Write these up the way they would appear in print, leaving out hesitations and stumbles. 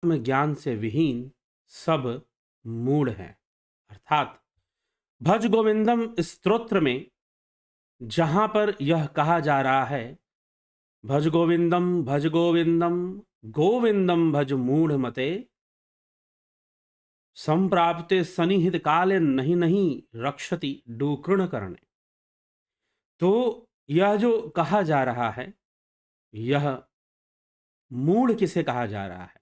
ज्ञान से विहीन सब मूढ़ हैं। अर्थात भज गोविंदम स्तोत्र में जहां पर यह कहा जा रहा है, भज गोविंदम गोविंदम भज मूढ़ मते, संप्राप्ते सनिहित काले नहीं नहीं रक्षति डूकृण करने। तो यह जो कहा जा रहा है, यह मूढ़ किसे कहा जा रहा है?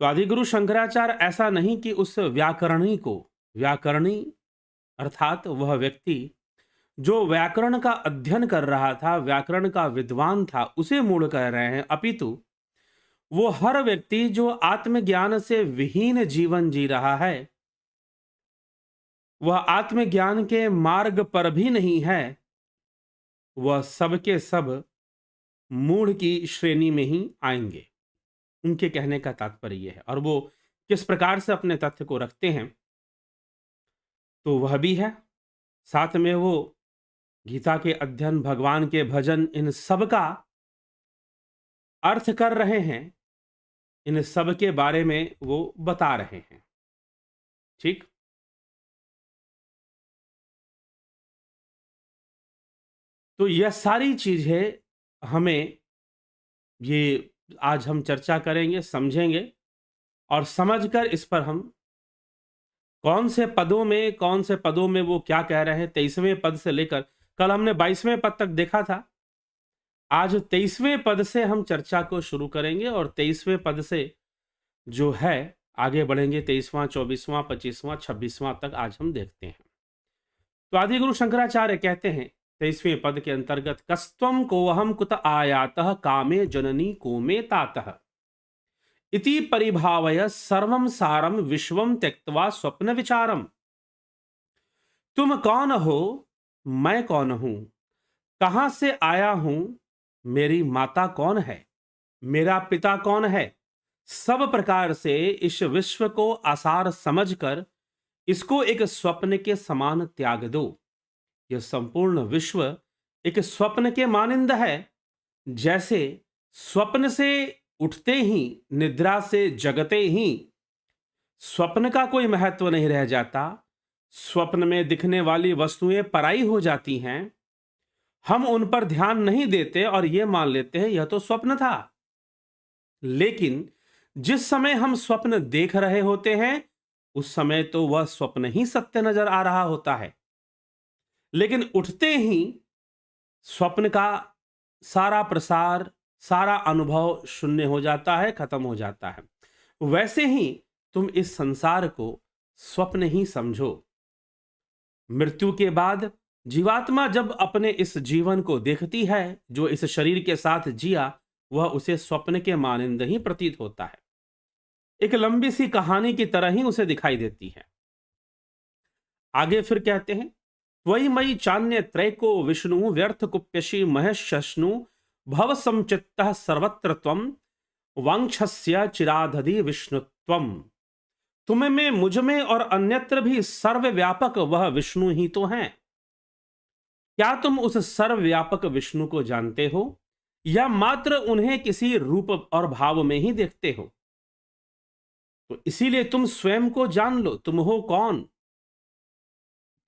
तो आदिगुरु शंकराचार्य ऐसा नहीं कि उस व्याकरणी अर्थात वह व्यक्ति जो व्याकरण का अध्ययन कर रहा था, व्याकरण का विद्वान था, उसे मूढ़ कह रहे हैं, अपितु वो हर व्यक्ति जो आत्मज्ञान से विहीन जीवन जी रहा है, वह आत्मज्ञान के मार्ग पर भी नहीं है, वह सबके सब मूढ़ की श्रेणी में ही आएंगे। उनके कहने का तात्पर्य यह है। और वो किस प्रकार से अपने तथ्य को रखते हैं, तो वह भी है, साथ में वो गीता के अध्ययन, भगवान के भजन, इन सब का अर्थ कर रहे हैं, इन सब के बारे में वो बता रहे हैं। ठीक, तो यह सारी चीजें हमें, ये आज हम चर्चा करेंगे, समझेंगे और समझकर इस पर हम कौन से पदों में वो क्या कह रहे हैं, 23वें पद से लेकर, कल हमने 22वें पद तक देखा था, आज 23वें पद से हम चर्चा को शुरू करेंगे और 23वें पद से जो है आगे बढ़ेंगे, 23वां, 24वां, 25वां, 26वां तक आज हम देखते हैं। तो आदिगुरु शंकराचार्य कहते हैं 23वें पद के अंतर्गत, कस्त्वं कोऽहं कुत आयातः कामे जननी कोमे तातः इति परिभावय सर्वं सारं विश्वं त्यक्त्वा स्वप्न विचारम। तुम कौन हो, मैं कौन हूं, कहां से आया हूं, मेरी माता कौन है, मेरा पिता कौन है, सब प्रकार से इस विश्व को आसार समझकर इसको एक स्वप्न के समान त्याग दो। यह संपूर्ण विश्व एक स्वप्न के मानिंद है। जैसे स्वप्न से उठते ही, निद्रा से जगते ही स्वप्न का कोई महत्व नहीं रह जाता, स्वप्न में दिखने वाली वस्तुएं पराई हो जाती हैं, हम उन पर ध्यान नहीं देते और यह मान लेते हैं यह तो स्वप्न था। लेकिन जिस समय हम स्वप्न देख रहे होते हैं, उस समय तो वह स्वप्न ही सत्य नजर आ रहा होता है, लेकिन उठते ही स्वप्न का सारा प्रसार, सारा अनुभव शून्य हो जाता है, खत्म हो जाता है। वैसे ही तुम इस संसार को स्वप्न ही समझो। मृत्यु के बाद जीवात्मा जब अपने इस जीवन को देखती है, जो इस शरीर के साथ जिया, वह उसे स्वप्न के मानिंद ही प्रतीत होता है, एक लंबी सी कहानी की तरह ही उसे दिखाई देती है। आगे फिर कहते हैं, वही मई चान्य त्रैको विष्णु व्यर्थ कुप्यशी महेशनु भव संचित्तः सर्वत्र त्वं वांछस्य चिराधधि विष्णुत्वम। तुम में, मुझ में और अन्यत्र भी सर्वव्यापक वह विष्णु ही तो हैं। क्या तुम उस सर्वव्यापक विष्णु को जानते हो या मात्र उन्हें किसी रूप और भाव में ही देखते हो? तो इसीलिए तुम स्वयं को जान लो, तुम हो कौन,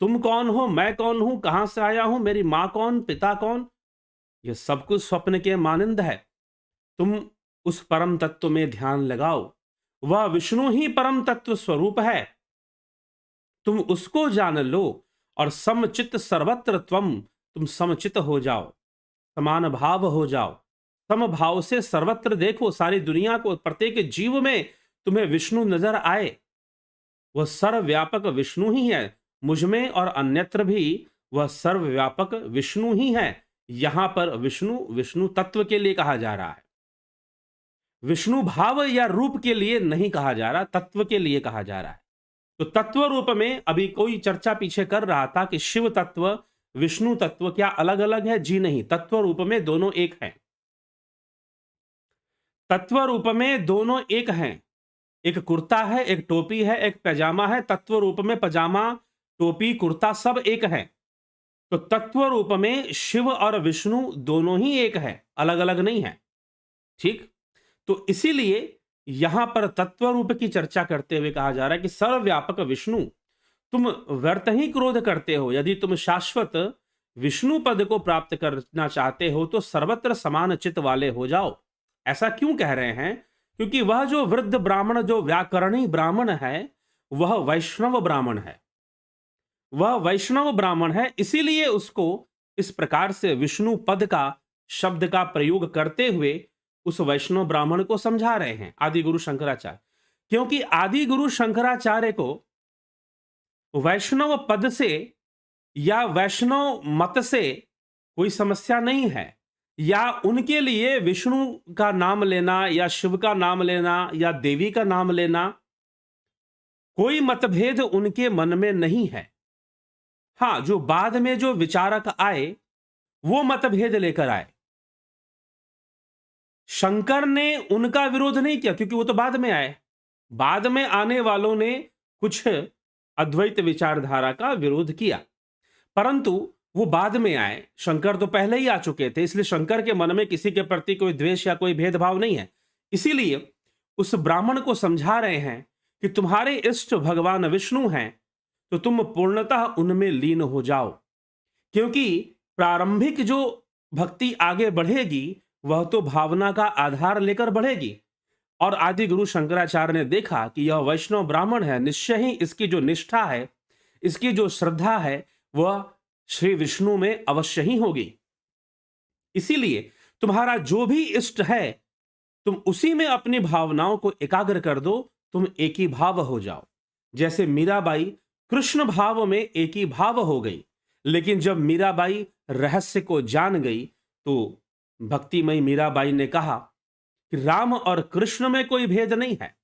तुम कौन हो, मैं कौन हूं, कहां से आया हूं, मेरी मां कौन, पिता कौन, यह सब कुछ स्वप्न के मानिंद है। तुम उस परम तत्व में ध्यान लगाओ, वह विष्णु ही परम तत्व स्वरूप है, तुम उसको जान लो और समचित सर्वत्र त्वम, तुम समचित हो जाओ, समान भाव हो जाओ, समभाव से सर्वत्र देखो, सारी दुनिया को, प्रत्येक जीव में तुम्हें विष्णु नजर आए। वह सर्वव्यापक विष्णु ही है, मुझ में और अन्यत्र भी वह सर्वव्यापक विष्णु ही है। यहां पर विष्णु, विष्णु तत्व के लिए कहा जा रहा है, विष्णु भाव या रूप के लिए नहीं कहा जा रहा, तत्व के लिए कहा जा रहा है। तो तत्व रूप में अभी कोई चर्चा पीछे कर रहा था कि शिव तत्व, विष्णु तत्व क्या अलग अलग है? जी नहीं, तत्व रूप में दोनों एक हैं। तत्व रूप में दोनों एक हैं। एक कुर्ता है, एक टोपी है, एक पैजामा है। तत्व रूप में पजामा, टोपी, कुर्ता सब एक है। तो तत्व रूप में शिव और विष्णु दोनों ही एक है, अलग अलग नहीं है। ठीक, तो इसीलिए यहां पर तत्व रूप की चर्चा करते हुए कहा जा रहा है कि सर्वव्यापक विष्णु, तुम व्यर्थ ही क्रोध करते हो। यदि तुम शाश्वत विष्णु पद को प्राप्त करना चाहते हो तो सर्वत्र समान चित्त वाले हो जाओ। ऐसा क्यों कह रहे हैं? क्योंकि वह जो वृद्ध ब्राह्मण, जो व्याकरणी ब्राह्मण है, वह वैष्णव ब्राह्मण है। वह वैष्णव ब्राह्मण है, इसीलिए उसको इस प्रकार से विष्णु पद का शब्द का प्रयोग करते हुए उस वैष्णव ब्राह्मण को समझा रहे हैं आदि गुरु शंकराचार्य। क्योंकि आदि गुरु शंकराचार्य को वैष्णव पद से या वैष्णव मत से कोई समस्या नहीं है, या उनके लिए विष्णु का नाम लेना या शिव का नाम लेना या देवी का नाम लेना कोई मतभेद उनके मन में नहीं है। हां, जो बाद में जो विचारक आए वो मतभेद लेकर आए। शंकर ने उनका विरोध नहीं किया क्योंकि वो तो बाद में आए। बाद में आने वालों ने कुछ अद्वैत विचारधारा का विरोध किया, परंतु वो बाद में आए। शंकर तो पहले ही आ चुके थे, इसलिए शंकर के मन में किसी के प्रति कोई द्वेष या कोई भेदभाव नहीं है। इसीलिए उस ब्राह्मण को समझा रहे हैं कि तुम्हारे इष्ट भगवान विष्णु हैं, तो तुम पूर्णतः उनमें लीन हो जाओ। क्योंकि प्रारंभिक जो भक्ति आगे बढ़ेगी वह तो भावना का आधार लेकर बढ़ेगी। और आदि गुरु शंकराचार्य ने देखा कि यह वैष्णव ब्राह्मण है, निश्चय ही इसकी जो निष्ठा है, इसकी जो श्रद्धा है, वह श्री विष्णु में अवश्य ही होगी। इसीलिए तुम्हारा जो भी इष्ट है, तुम उसी में अपनी भावनाओं को एकाग्र कर दो, तुम एक ही भाव हो जाओ। जैसे मीराबाई कृष्ण भाव में एक ही भाव हो गई, लेकिन जब मीराबाई रहस्य को जान गई तो भक्तिमयी मीराबाई ने कहा कि राम और कृष्ण में कोई भेद नहीं है।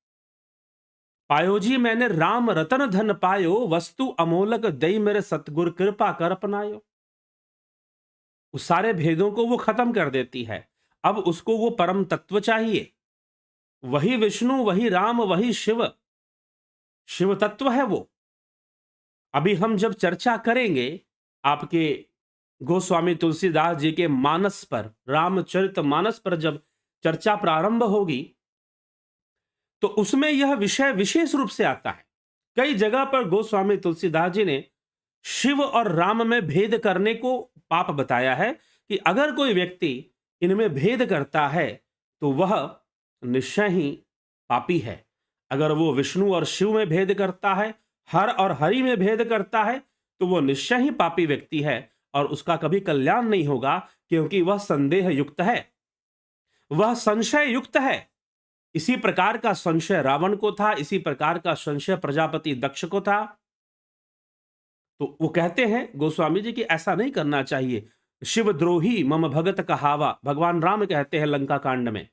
पायो जी मैंने राम रतन धन पायो, वस्तु अमोलक दई मेरे सतगुर कृपा कर अपनायो। उस सारे भेदों को वो खत्म कर देती है। अब उसको वो परम तत्व चाहिए, वही विष्णु, वही राम, वही शिव, शिव तत्व है वो। अभी हम जब चर्चा करेंगे आपके गोस्वामी तुलसीदास जी के मानस पर, रामचरित मानस पर जब चर्चा प्रारंभ होगी तो उसमें यह विषय विशेष रूप से आता है। कई जगह पर गोस्वामी तुलसीदास जी ने शिव और राम में भेद करने को पाप बताया है कि अगर कोई व्यक्ति इनमें भेद करता है तो वह निश्चय ही पापी है। अगर वो विष्णु और शिव में भेद करता है, हर और हरि में भेद करता है, तो वो निश्चय ही पापी व्यक्ति है और उसका कभी कल्याण नहीं होगा, क्योंकि वह संदेह युक्त है, वह संशय युक्त है। इसी प्रकार का संशय रावण को था, इसी प्रकार का संशय प्रजापति दक्ष को था। तो वो कहते हैं गोस्वामी जी कि ऐसा नहीं करना चाहिए। शिवद्रोही मम भगत कहावा, भगवान राम कहते हैं लंका कांड में,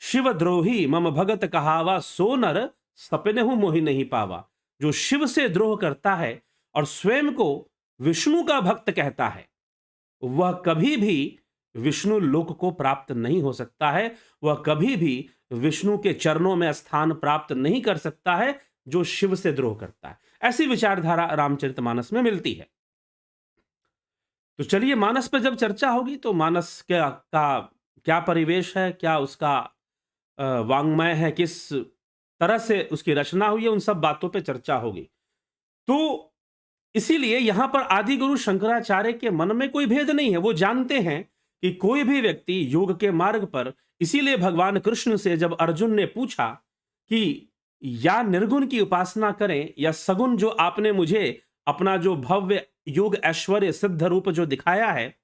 शिवद्रोही मम भगत कहावा, सो नर सपनेहु मोहि नहीं पावा। जो शिव से द्रोह करता है और स्वयं को विष्णु का भक्त कहता है, वह कभी भी विष्णु लोक को प्राप्त नहीं हो सकता है, वह कभी भी विष्णु के चरणों में स्थान प्राप्त नहीं कर सकता है जो शिव से द्रोह करता है। ऐसी विचारधारा रामचरितमानस में मिलती है। तो चलिए, मानस पर जब चर्चा होगी तो मानस का क्या परिवेश है, क्या उसका वांग्मय है, किस तरह से उसकी रचना हुई है, उन सब बातों पे चर्चा होगी। तो इसीलिए यहां पर आदि गुरु शंकराचार्य के मन में कोई भेद नहीं है। वो जानते हैं कि कोई भी व्यक्ति योग के मार्ग पर, इसीलिए भगवान कृष्ण से जब अर्जुन ने पूछा कि या निर्गुण की उपासना करें या सगुण, जो आपने मुझे अपना जो भव्य योग ऐश्वर्य सिद्ध रूप जो दिखाया है,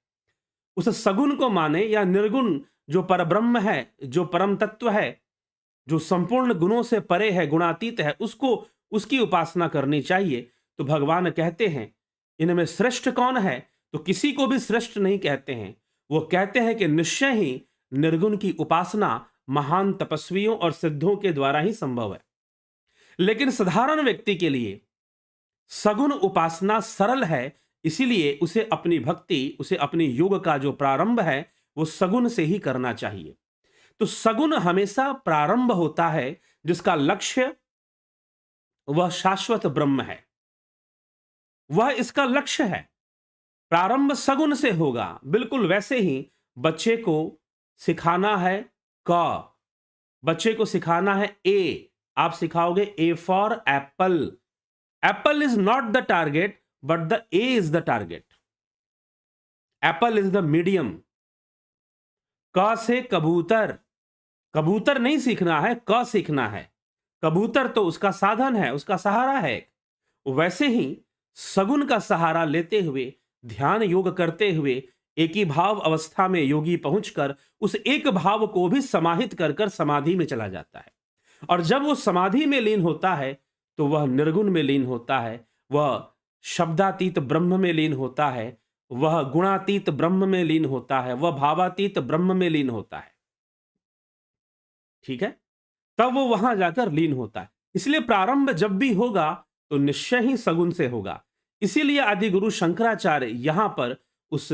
उस सगुण को माने या निर्गुण जो परब्रह्म है, जो परम तत्व है, जो संपूर्ण गुणों से परे है, गुणातीत है, उसको, उसकी उपासना करनी चाहिए। तो भगवान कहते हैं इनमें श्रेष्ठ कौन है? तो किसी को भी श्रेष्ठ नहीं कहते हैं। वो कहते हैं कि निश्चय ही निर्गुण की उपासना महान तपस्वियों और सिद्धों के द्वारा ही संभव है, लेकिन साधारण व्यक्ति के लिए सगुण उपासना सरल है। इसीलिए उसे अपनी भक्ति, उसे अपनी योग का जो प्रारंभ है वो सगुण से ही करना चाहिए। तो सगुण हमेशा प्रारंभ होता है, जिसका लक्ष्य वह शाश्वत ब्रह्म है, वह इसका लक्ष्य है। प्रारंभ सगुण से होगा। बिल्कुल वैसे ही बच्चे को सिखाना है क, बच्चे को सिखाना है ए, आप सिखाओगे A for apple. Apple is not the target but the A is the target. Apple is the medium. क से कबूतर, कबूतर नहीं सीखना है, क सीखना है। कबूतर तो उसका साधन है, उसका सहारा है। वैसे ही सगुन का सहारा लेते हुए, ध्यान योग करते हुए, एक ही भाव अवस्था में योगी पहुंचकर उस एक भाव को भी समाहित कर कर समाधि में चला जाता है। और जब वो समाधि में लीन होता है तो वह निर्गुण में लीन होता है, वह शब्दातीत ब्रह्म में लीन होता है, वह गुणातीत ब्रह्म में लीन होता है, वह भावातीत ब्रह्म में लीन होता है। ठीक है, तब वो वहां जाकर लीन होता है। इसलिए प्रारंभ जब भी होगा तो निश्चय ही सगुन से होगा। इसीलिए आदि गुरु शंकराचार्य यहां पर उस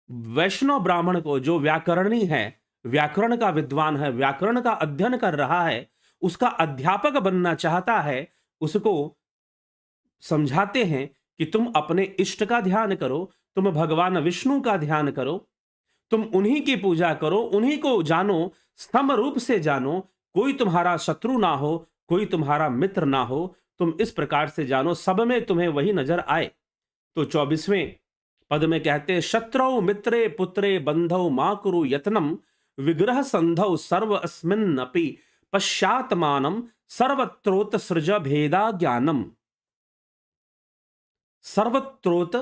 वैष्णव ब्राह्मण को, जो व्याकरणी है, व्याकरण का विद्वान है, व्याकरण का अध्ययन कर रहा है, उसका अध्यापक बनना चाहता है, उसको समझाते हैं कि तुम अपने इष्ट का ध्यान करो, तुम भगवान विष्णु का ध्यान करो, तुम उन्हीं की पूजा करो, उन्हीं को जानो, सम रूप से जानो, कोई तुम्हारा शत्रु ना हो, कोई तुम्हारा मित्र ना हो, तुम इस प्रकार से जानो, सब में तुम्हें वही नजर आए। तो 24वें पद में कहते हैं, शत्रौ मित्रे पुत्रे बंधौ मा कुरु यत्नम विग्रह संधौ सर्व अस्मिन्नपि पश्चात्मानम सर्वत्रोत सृज भेदा ज्ञानम। सर्वत्रोत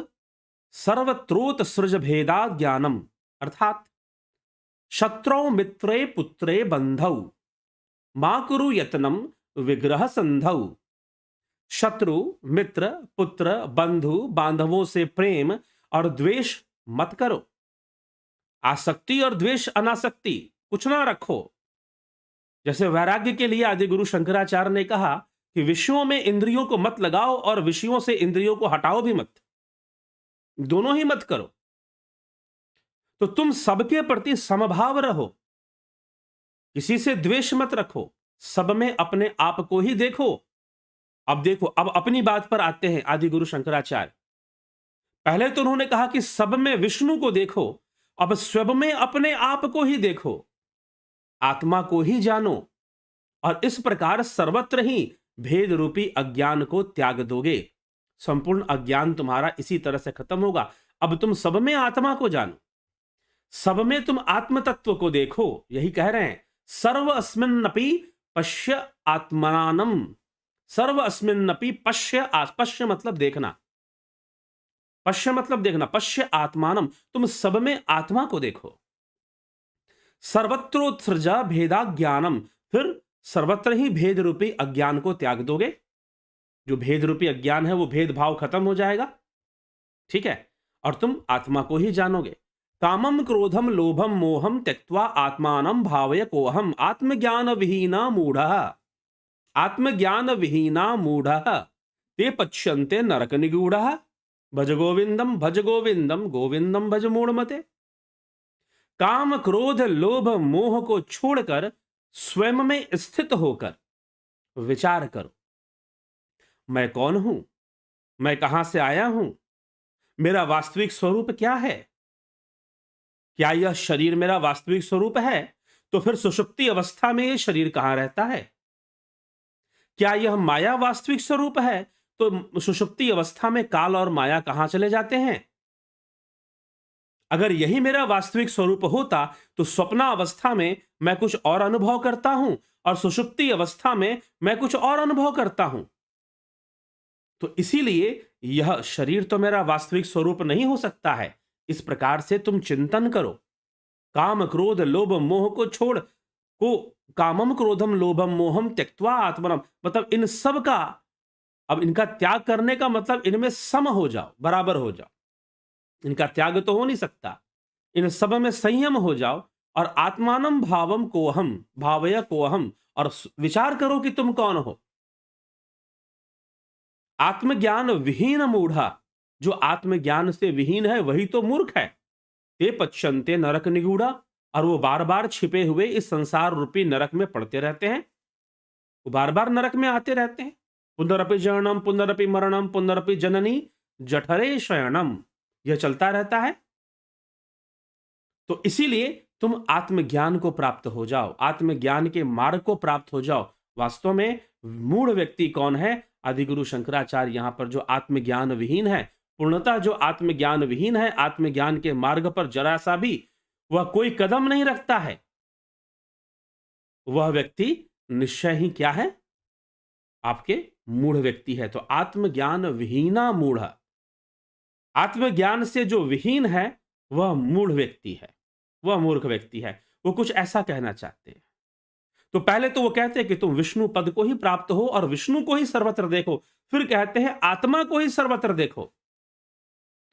सृज भेदा ज्ञानम अर्थात शत्रौ मित्रे पुत्रे बंधौ मा कुरु यत्नम विग्रह संधौ। शत्रु, मित्र, पुत्र, बंधु, बांधवों से प्रेम और द्वेष मत करो। आसक्ति और द्वेष, अनासक्ति कुछ ना रखो। जैसे वैराग्य के लिए आदि गुरु शंकराचार्य ने कहा कि विषयों में इंद्रियों को मत लगाओ और विषयों से इंद्रियों को हटाओ भी मत, दोनों ही मत करो। तो तुम सबके प्रति समभाव रहो, किसी से द्वेष मत रखो, सब में अपने आप को ही देखो। अब देखो, अब अपनी बात पर आते हैं आदि गुरु शंकराचार्य। पहले तो उन्होंने कहा कि सब में विष्णु को देखो, अब सब में अपने आप को ही देखो, आत्मा को ही जानो, और इस प्रकार सर्वत्र ही भेद रूपी अज्ञान को त्याग दोगे। संपूर्ण अज्ञान तुम्हारा इसी तरह से खत्म होगा। अब तुम सब में आत्मा को जानो, सब में तुम आत्म तत्व को देखो। यही कह रहे हैं, सर्व अस्मिन्नपि पश्य आत्मानम। सर्व अस्मिन्नपि पश्य, पश्य मतलब देखना, पश्य मतलब देखना, पश्य आत्मानम, तुम सब में आत्मा को देखो। सर्वत्रोत्सृजा भेदा ज्ञानम, फिर सर्वत्र ही भेद रूपी अज्ञान को त्याग दोगे। जो भेद रूपी अज्ञान है वो भेदभाव खत्म हो जाएगा। ठीक है, और तुम आत्मा को ही जानोगे। कामम क्रोधम लोभम मोहम त्यक्त्वा आत्मानं भावय कोहम। आत्मज्ञान विहीना मूढ़ः, आत्मज्ञान विहीना मूढ़ः ते पच्यन्ते नरक निगूढ़ः। भज गोविंदम गोविंदम भज मूढ़मते। काम क्रोध लोभ मोह को छोड़कर स्वयं में स्थित होकर विचार करो, मैं कौन हूं, मैं कहां से आया हूं, मेरा वास्तविक स्वरूप क्या है। क्या यह शरीर मेरा वास्तविक स्वरूप है? तो फिर सुषुप्ति अवस्था में यह शरीर कहां रहता है? क्या यह माया वास्तविक स्वरूप है? तो सुषुप्ति अवस्था में काल और माया कहां चले जाते हैं? अगर यही मेरा वास्तविक स्वरूप होता तो स्वप्न अवस्था में मैं कुछ और अनुभव करता हूं और सुषुप्ति अवस्था में मैं कुछ और अनुभव करता हूं। तो इसीलिए यह शरीर तो मेरा वास्तविक स्वरूप नहीं हो सकता है। इस प्रकार से तुम चिंतन करो। काम क्रोध लोभ मोह को छोड़ को, कामम क्रोधम लोभम मोहम त्यक्त्वा आत्मनम, मतलब इन सब का, अब इनका त्याग करने का मतलब इनमें सम हो जाओ, बराबर हो जाओ। इनका त्याग तो हो नहीं सकता, इन सब में संयम हो जाओ और आत्मानम भावम कोहम, भावय कोहम, और विचार करो कि तुम कौन हो। आत्मज्ञान विहीन मूढ़ा, जो आत्मज्ञान से विहीन है वही तो मूर्ख है। ते पच्यन्ते नरक निगूढ़ा, और वो बार बार छिपे हुए इस संसार रूपी नरक में पड़ते रहते हैं, वो बार बार नरक में आते रहते हैं। पुनरपि जननम पुनरपि मरणम पुनरपि जननी जठरे शयनम, यह चलता रहता है। तो इसीलिए तुम आत्मज्ञान को प्राप्त हो जाओ, आत्मज्ञान के मार्ग को प्राप्त हो जाओ। वास्तव में मूढ़ व्यक्ति कौन है? आदिगुरु शंकराचार्य यहां पर जो आत्मज्ञान विहीन है, पूर्णतः जो आत्मज्ञान विहीन है, आत्मज्ञान के मार्ग पर जरा सा भी वह कोई कदम नहीं रखता है, वह व्यक्ति निश्चय ही क्या है? आपके मूढ़ व्यक्ति है। तो आत्मज्ञान विहीना मूढ़, आत्मज्ञान से जो विहीन है वह मूढ़ व्यक्ति है, वह मूर्ख व्यक्ति है। वो कुछ ऐसा कहना चाहते हैं। तो पहले तो वो कहते हैं कि तुम विष्णु पद को ही प्राप्त हो और विष्णु को ही सर्वत्र देखो, फिर कहते हैं आत्मा को ही सर्वत्र देखो।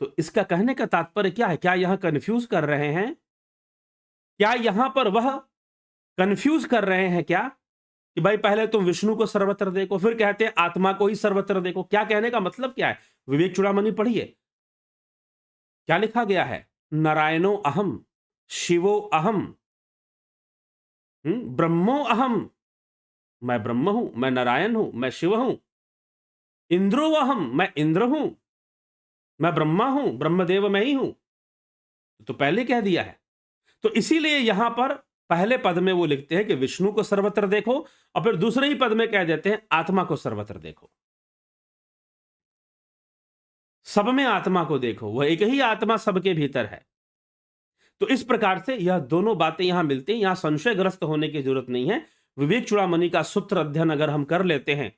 तो इसका कहने का तात्पर्य क्या है? क्या यहां कंफ्यूज कर रहे हैं? क्या यहां पर वह कंफ्यूज कर रहे हैं क्या कि भाई पहले तुम विष्णु को सर्वत्र देखो, फिर कहते हैं आत्मा को ही सर्वत्र देखो? क्या कहने का मतलब क्या है? विवेक चूड़ामणि पढ़िए, क्या लिखा गया है? नारायणो अहम, शिवो अहम, ब्रह्मो अहम, मैं ब्रह्म हूं, मैं नारायण हूं, मैं शिव हूं। इंद्रो अहम, मैं इंद्र हूं, मैं ब्रह्मा हूं, ब्रह्मदेव मैं ही हूं। तो पहले कह दिया है। तो इसीलिए यहां पर पहले पद में वो लिखते हैं कि विष्णु को सर्वत्र देखो, और फिर दूसरे ही पद में कह देते हैं आत्मा को सर्वत्र देखो, सब में आत्मा को देखो, वह एक ही आत्मा सबके भीतर है। तो इस प्रकार से यह दोनों बातें यहां मिलती हैं, यहां संशयग्रस्त होने की जरूरत नहीं है। विवेक चूड़ामणि का सूत्र अध्ययन अगर हम कर लेते हैं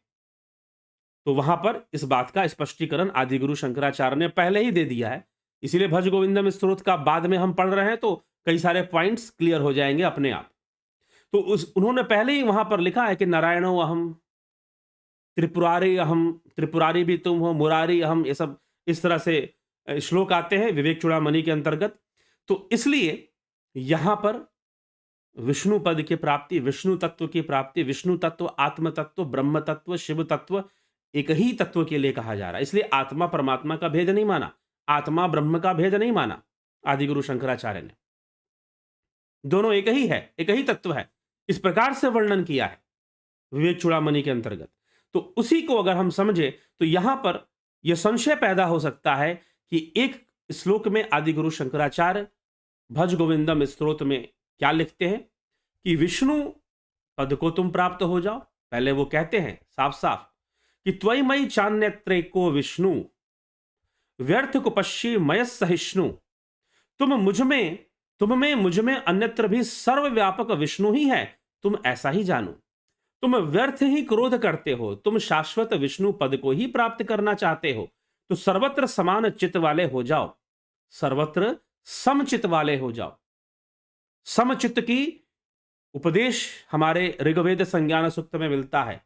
तो वहां पर इस बात का स्पष्टीकरण आदिगुरु शंकराचार्य ने पहले ही दे दिया है। इसीलिए भज गोविंदम स्त्रोत का बाद में हम पढ़ रहे हैं तो कई सारे पॉइंट्स क्लियर हो जाएंगे अपने आप। तो उन्होंने पहले ही वहां पर लिखा है कि नारायणो अहम, त्रिपुरारी अहम, त्रिपुरारी भी तुम हो, मुरारी अहम, ये सब इस तरह से श्लोक आते हैं विवेक चूड़ामणि के अंतर्गत। तो इसलिए यहां पर विष्णु पद की प्राप्ति, विष्णु तत्व की प्राप्ति, विष्णु तत्व, आत्म तत्व, ब्रह्म तत्व, शिव तत्व एक ही तत्व के लिए कहा जा रहा है। इसलिए आत्मा परमात्मा का भेद नहीं माना, आत्मा ब्रह्म का भेद नहीं माना आदिगुरु शंकराचार्य ने। दोनों एक ही है, एक ही तत्व है, इस प्रकार से वर्णन किया है विवेक चूड़ामणि के अंतर्गत। तो उसी को अगर हम समझे तो यहां पर यह संशय पैदा हो सकता है कि एक श्लोक में आदिगुरु शंकराचार्य भज गोविंदम स्तोत्र में क्या लिखते हैं कि विष्णु पद को तुम प्राप्त हो जाओ। पहले वो कहते हैं साफ साफ कि त्वयि मयि चान्यत्रे को विष्णु व्यर्थ को पश्य मय सहिष्णु, तुम मुझ में अन्यत्र भी सर्वव्यापक विष्णु ही है, तुम ऐसा ही जानो। तुम व्यर्थ ही क्रोध करते हो, तुम शाश्वत विष्णु पद को ही प्राप्त करना चाहते हो, तो सर्वत्र समान चित्त वाले हो जाओ, सर्वत्र समचित्त वाले हो जाओ। समचित्त की उपदेश हमारे ऋग्वेद संज्ञान सूक्त में मिलता है।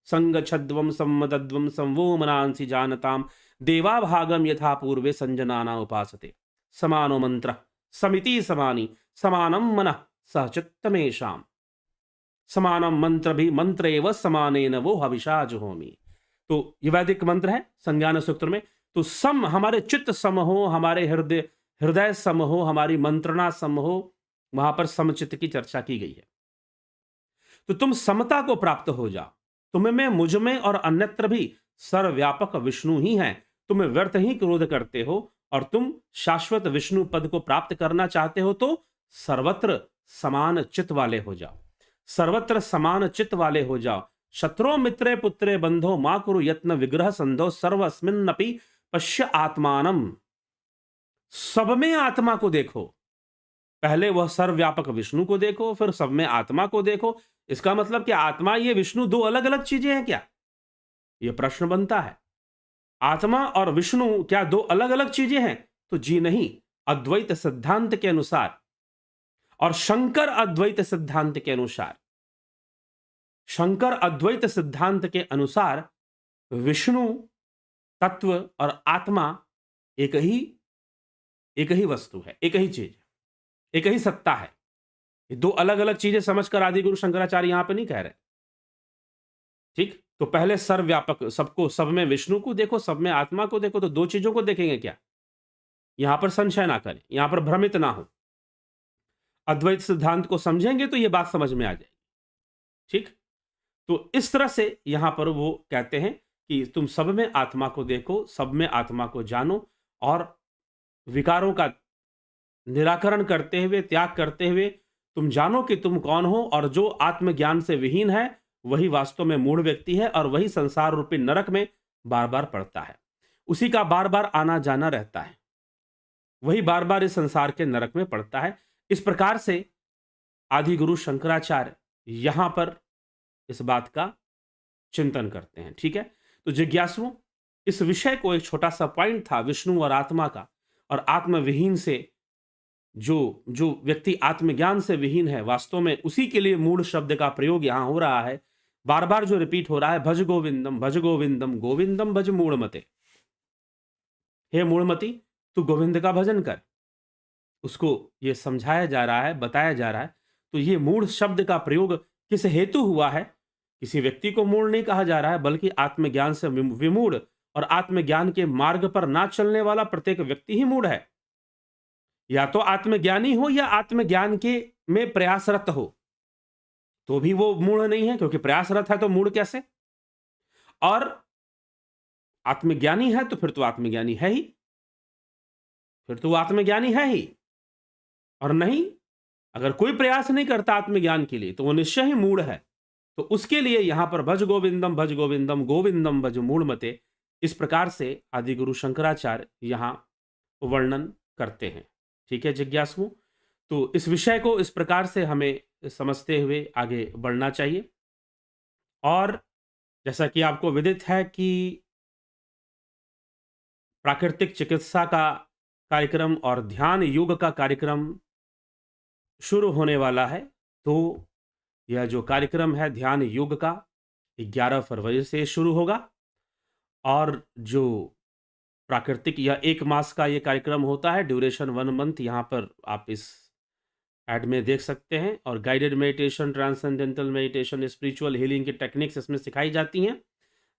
संग छद्वम सम्मदद्वम संवो मनांसि जानताम देवा भागम यथा पूर्वे संजनाना उपासते, समानो मंत्र समिति समानी समानम मनः सहचित्तमेषाम, समानम मंत्र भी मंत्र एव समानेन वो हविषा जुहोमि। तो ये वैदिक मंत्र है संज्ञान सूत्र में। तो सम, हमारे चित्त सम हो, हमारे हृदय सम हो, हमारी मंत्रणा सम हो, वहां पर समचित्त की चर्चा की गई है। तो तुम समता को प्राप्त हो जाओ, तुम्हें में मुझ में और अन्यत्र भी सर्वव्यापक विष्णु ही है, तुम व्यर्थ ही क्रोध करते हो और तुम शाश्वत विष्णु पद को प्राप्त करना चाहते हो, तो सर्वत्र समान चित्त वाले हो जाओ, सर्वत्र समान चित्त वाले हो जाओ। शत्रो मित्रे पुत्रे बंधो मां कुरु यत्न विग्रह संधो सर्वस्मिन्नपि पश्य आत्मानम, सब में आत्मा को देखो। पहले वह सर्वव्यापक विष्णु को देखो, फिर सब में आत्मा को देखो। इसका मतलब कि आत्मा ये विष्णु दो अलग अलग चीजें हैं क्या? यह प्रश्न बनता है। आत्मा और विष्णु क्या दो अलग अलग चीजें हैं? तो जी नहीं, अद्वैत सिद्धांत के अनुसार और शंकर अद्वैत सिद्धांत के अनुसार, शंकर अद्वैत सिद्धांत के अनुसार विष्णु तत्व और आत्मा एक ही वस्तु है, एक ही चीज, एक ही सत्ता है। ये दो अलग अलग चीजें समझकर आदिगुरु शंकराचार्य यहां पे नहीं कह रहे। ठीक, तो पहले सर्वव्यापक, सबको, सब में विष्णु को देखो, सब में आत्मा को देखो। तो दो चीजों को देखेंगे क्या? यहां पर संशय ना करें, यहां पर भ्रमित ना हो। अद्वैत सिद्धांत को समझेंगे तो यह बात समझ में आ जाएगी। ठीक, तो इस तरह से यहां पर वो कहते हैं कि तुम सब में आत्मा को देखो, सब में आत्मा को जानो और विकारों का निराकरण करते हुए, त्याग करते हुए तुम जानो कि तुम कौन हो, और जो आत्मज्ञान से विहीन है वही वास्तव में मूढ़ व्यक्ति है, और वही संसार रूपी नरक में बार बार पड़ता है। उसी का बार बार आना जाना रहता है, वही बार बार इस संसार के नरक में पड़ता है। इस प्रकार से आदि गुरु शंकराचार्य यहां पर इस बात का चिंतन करते हैं। ठीक है, तो जिज्ञासुओं, इस विषय को, एक छोटा सा पॉइंट था विष्णु और आत्मा का, और आत्मविहीन से जो जो व्यक्ति आत्मज्ञान से विहीन है, वास्तव में उसी के लिए मूढ़ शब्द का प्रयोग यहां हो रहा है। बार बार जो रिपीट हो रहा है, भज गोविंदम भज गोविंदम गोविंदम भज मूढ़मते। हे मूढ़मती, तू गोविंद का भजन कर। उसको ये समझाया जा रहा है, बताया जा रहा है। तो ये मूढ़ शब्द का प्रयोग किस हेतु हुआ है? किसी व्यक्ति को मूढ़ नहीं कहा जा रहा है, बल्कि आत्मज्ञान से विमूढ़ और आत्मज्ञान के मार्ग पर ना चलने वाला प्रत्येक व्यक्ति ही मूढ़ है। या तो आत्मज्ञानी हो या आत्मज्ञान के में प्रयासरत हो, तो भी वो मूढ़ नहीं है, क्योंकि प्रयासरत है तो मूढ़ कैसे? और आत्मज्ञानी है तो फिर तो आत्मज्ञानी है ही, फिर तो वो आत्मज्ञानी है ही। और नहीं, अगर कोई प्रयास नहीं करता आत्मज्ञान के लिए, तो वो निश्चय ही मूढ़ है। तो उसके लिए यहां पर भज गोविंदम गोविंदम भज मूढ़मते, इस प्रकार से आदि गुरु शंकराचार्य यहां वर्णन करते हैं। ठीक है जिज्ञासुओं, तो इस विषय को इस प्रकार से हमें समझते हुए आगे बढ़ना चाहिए। और जैसा कि आपको विदित है कि प्राकृतिक चिकित्सा का कार्यक्रम और ध्यान योग का कार्यक्रम शुरू होने वाला है। तो यह जो कार्यक्रम है ध्यान योग का 11 फरवरी से शुरू होगा, और जो प्राकृतिक यह 1 मास का ये कार्यक्रम होता है, ड्यूरेशन 1 मंथ, यहाँ पर आप इस ऐड में देख सकते हैं। और guided meditation, transcendental meditation, spiritual healing की टेक्निक्स इसमें सिखाई जाती हैं।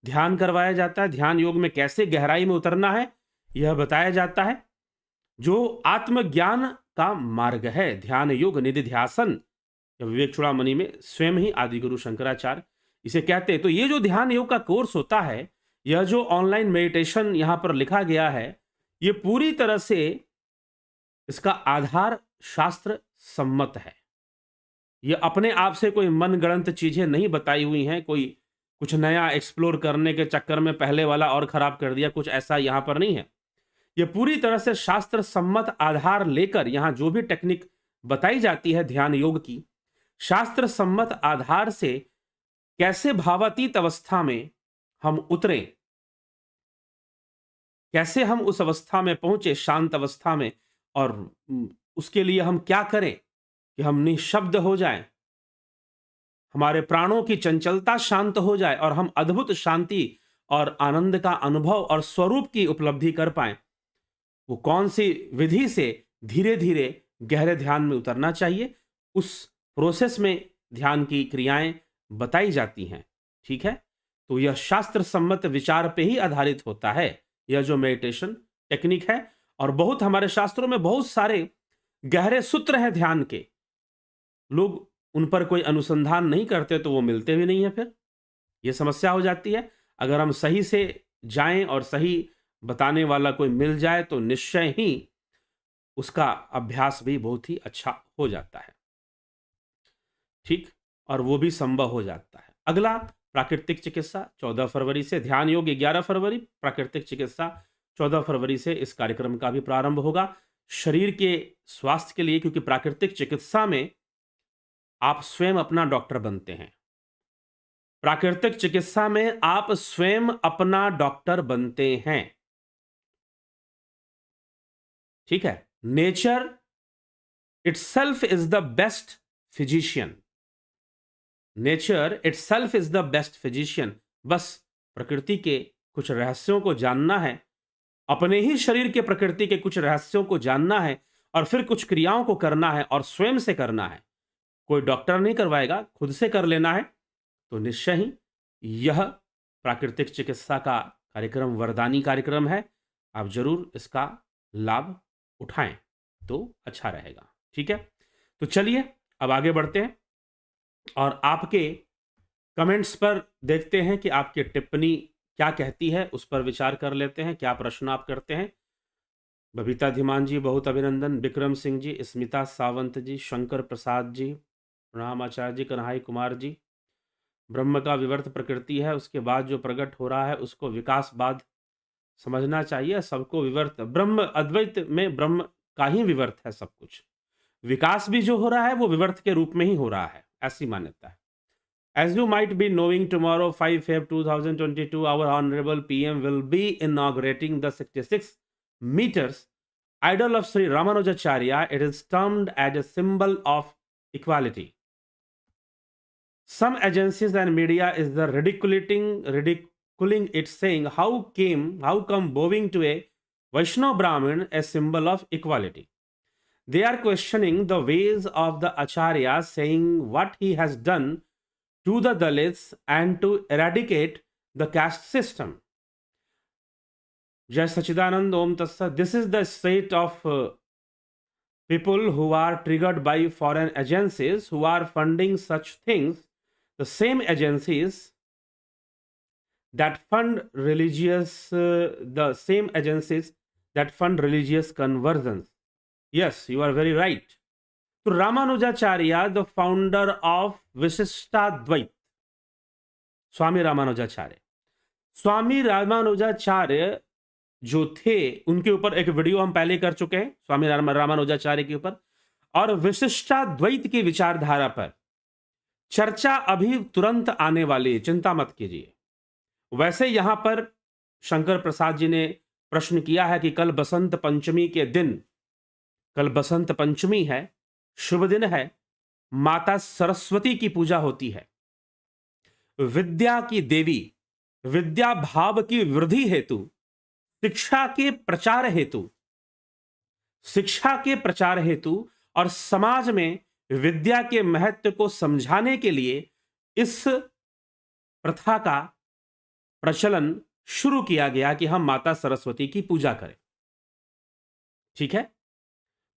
ध्यान करवाया जाता है, ध्यान योग में कैसे गहराई में उतरना है यह बताया जाता है। जो आत्मज्ञान का मार्ग है, ध्यान योग निधिध्यासन, विवेक चूड़ामणि में स्वयं ही आदि गुरु शंकराचार्य इसे कहते हैं। तो ये जो ध्यान योग का कोर्स होता है, यह जो ऑनलाइन मेडिटेशन यहां पर लिखा गया है, ये पूरी तरह से इसका आधार शास्त्र सम्मत है। ये अपने आप से कोई मनगढ़ंत चीजें नहीं बताई हुई हैं, कोई कुछ नया एक्सप्लोर करने के चक्कर में पहले वाला और खराब कर दिया, कुछ ऐसा यहां पर नहीं है। ये पूरी तरह से शास्त्र सम्मत आधार लेकर यहां जो भी टेक्निक बताई जाती है ध्यान योग की, शास्त्र सम्मत आधार से कैसे भावातीत अवस्था में हम उतरे, कैसे हम उस अवस्था में पहुंचे, शांत अवस्था में, और उसके लिए हम क्या करें कि हम निःशब्द हो जाएं, हमारे प्राणों की चंचलता शांत हो जाए, और हम अद्भुत शांति और आनंद का अनुभव और स्वरूप की उपलब्धि कर पाएं। वो कौन सी विधि से धीरे धीरे गहरे ध्यान में उतरना चाहिए, उस प्रोसेस में ध्यान की क्रियाएं बताई जाती हैं। ठीक है, तो यह शास्त्र सम्मत विचार पे ही आधारित होता है, यह जो मेडिटेशन टेक्निक है। और बहुत हमारे शास्त्रों में बहुत सारे गहरे सूत्र हैं ध्यान के, लोग उन पर कोई अनुसंधान नहीं करते तो वो मिलते भी नहीं है। फिर यह समस्या हो जाती है। अगर हम सही से जाएं और सही बताने वाला कोई मिल जाए, तो निश्चय ही उसका अभ्यास भी बहुत ही अच्छा हो जाता है। ठीक, और वो भी संभव हो जाता है। अगला प्राकृतिक चिकित्सा 14 फरवरी से, ध्यान योग 11 फरवरी, प्राकृतिक चिकित्सा 14 फरवरी से इस कार्यक्रम का भी प्रारंभ होगा, शरीर के स्वास्थ्य के लिए। क्योंकि प्राकृतिक चिकित्सा में आप स्वयं अपना डॉक्टर बनते हैं। प्राकृतिक चिकित्सा में आप स्वयं अपना डॉक्टर बनते हैं। ठीक है, nature itself is the best physician, nature itself is the best physician. बस प्रकृति के कुछ रहस्यों को जानना है, अपने ही शरीर के प्रकृति के कुछ रहस्यों को जानना है, और फिर कुछ क्रियाओं को करना है, और स्वयं से करना है। कोई डॉक्टर नहीं करवाएगा, खुद से कर लेना है। तो निश्चय ही यह प्राकृतिक चिकित्सा का कार्यक्रम वरदानी कार्यक्रम है, आप जरूर इसका लाभ उठाएं तो अच्छा रहेगा। ठीक है, तो चलिए अब आगे बढ़ते हैं, और आपके कमेंट्स पर देखते हैं कि आपकी टिप्पणी क्या कहती है, उस पर विचार कर लेते हैं। क्या प्रश्न आप करते हैं? बबीता धीमान जी बहुत अभिनंदन, विक्रम सिंह जी, स्मिता सावंत जी, शंकर प्रसाद जी, प्रणाम आचार्य जी, कन्हई कुमार जी। ब्रह्म का विवर्त प्रकृति है, उसके बाद जो प्रकट हो रहा है उसको विकासवाद समझना चाहिए। सबको विवर्त, ब्रह्म अद्वैत में ब्रह्म का ही विवर्त है सब कुछ। विकास भी जो हो रहा है वो विवर्त के रूप में ही हो रहा है, ऐसी मान्यता है। As you might be knowing, tomorrow 5 Feb 2022, our Honorable PM will be inaugurating the 66 meters idol of Sri Ramanujacharya. It is termed as a symbol of equality. Some agencies and media is the ridiculing it, saying how come bowing to a Vaishnava Brahmin a symbol of equality. They are questioning the ways of the Acharya, saying what he has done to the Dalits and to eradicate the caste system. Jai Sachidanand Om Tatsat. This is the state of people who are triggered by foreign agencies who are funding such things. The same agencies that fund religious conversions. Yes, you are very right. तो Ramanujacharya, the founder of विशिष्टाद्वैत, स्वामी रामानुजाचार्य जो थे, उनके ऊपर एक video हम पहले कर चुके हैं, स्वामी रामानुजाचार्य के ऊपर। और विशिष्टाद्वैत की विचारधारा पर चर्चा अभी तुरंत आने वाली है, चिंता मत कीजिए। वैसे यहां पर शंकर प्रसाद जी ने प्रश्न किया है कि कल बसंत पंचमी के दिन, कल बसंत पंचमी है, शुभ दिन है, माता सरस्वती की पूजा होती है। विद्या की देवी, विद्या भाव की वृद्धि हेतु, शिक्षा के प्रचार हेतु और समाज में विद्या के महत्व को समझाने के लिए इस प्रथा का प्रचलन शुरू किया गया कि हम माता सरस्वती की पूजा करें। ठीक है,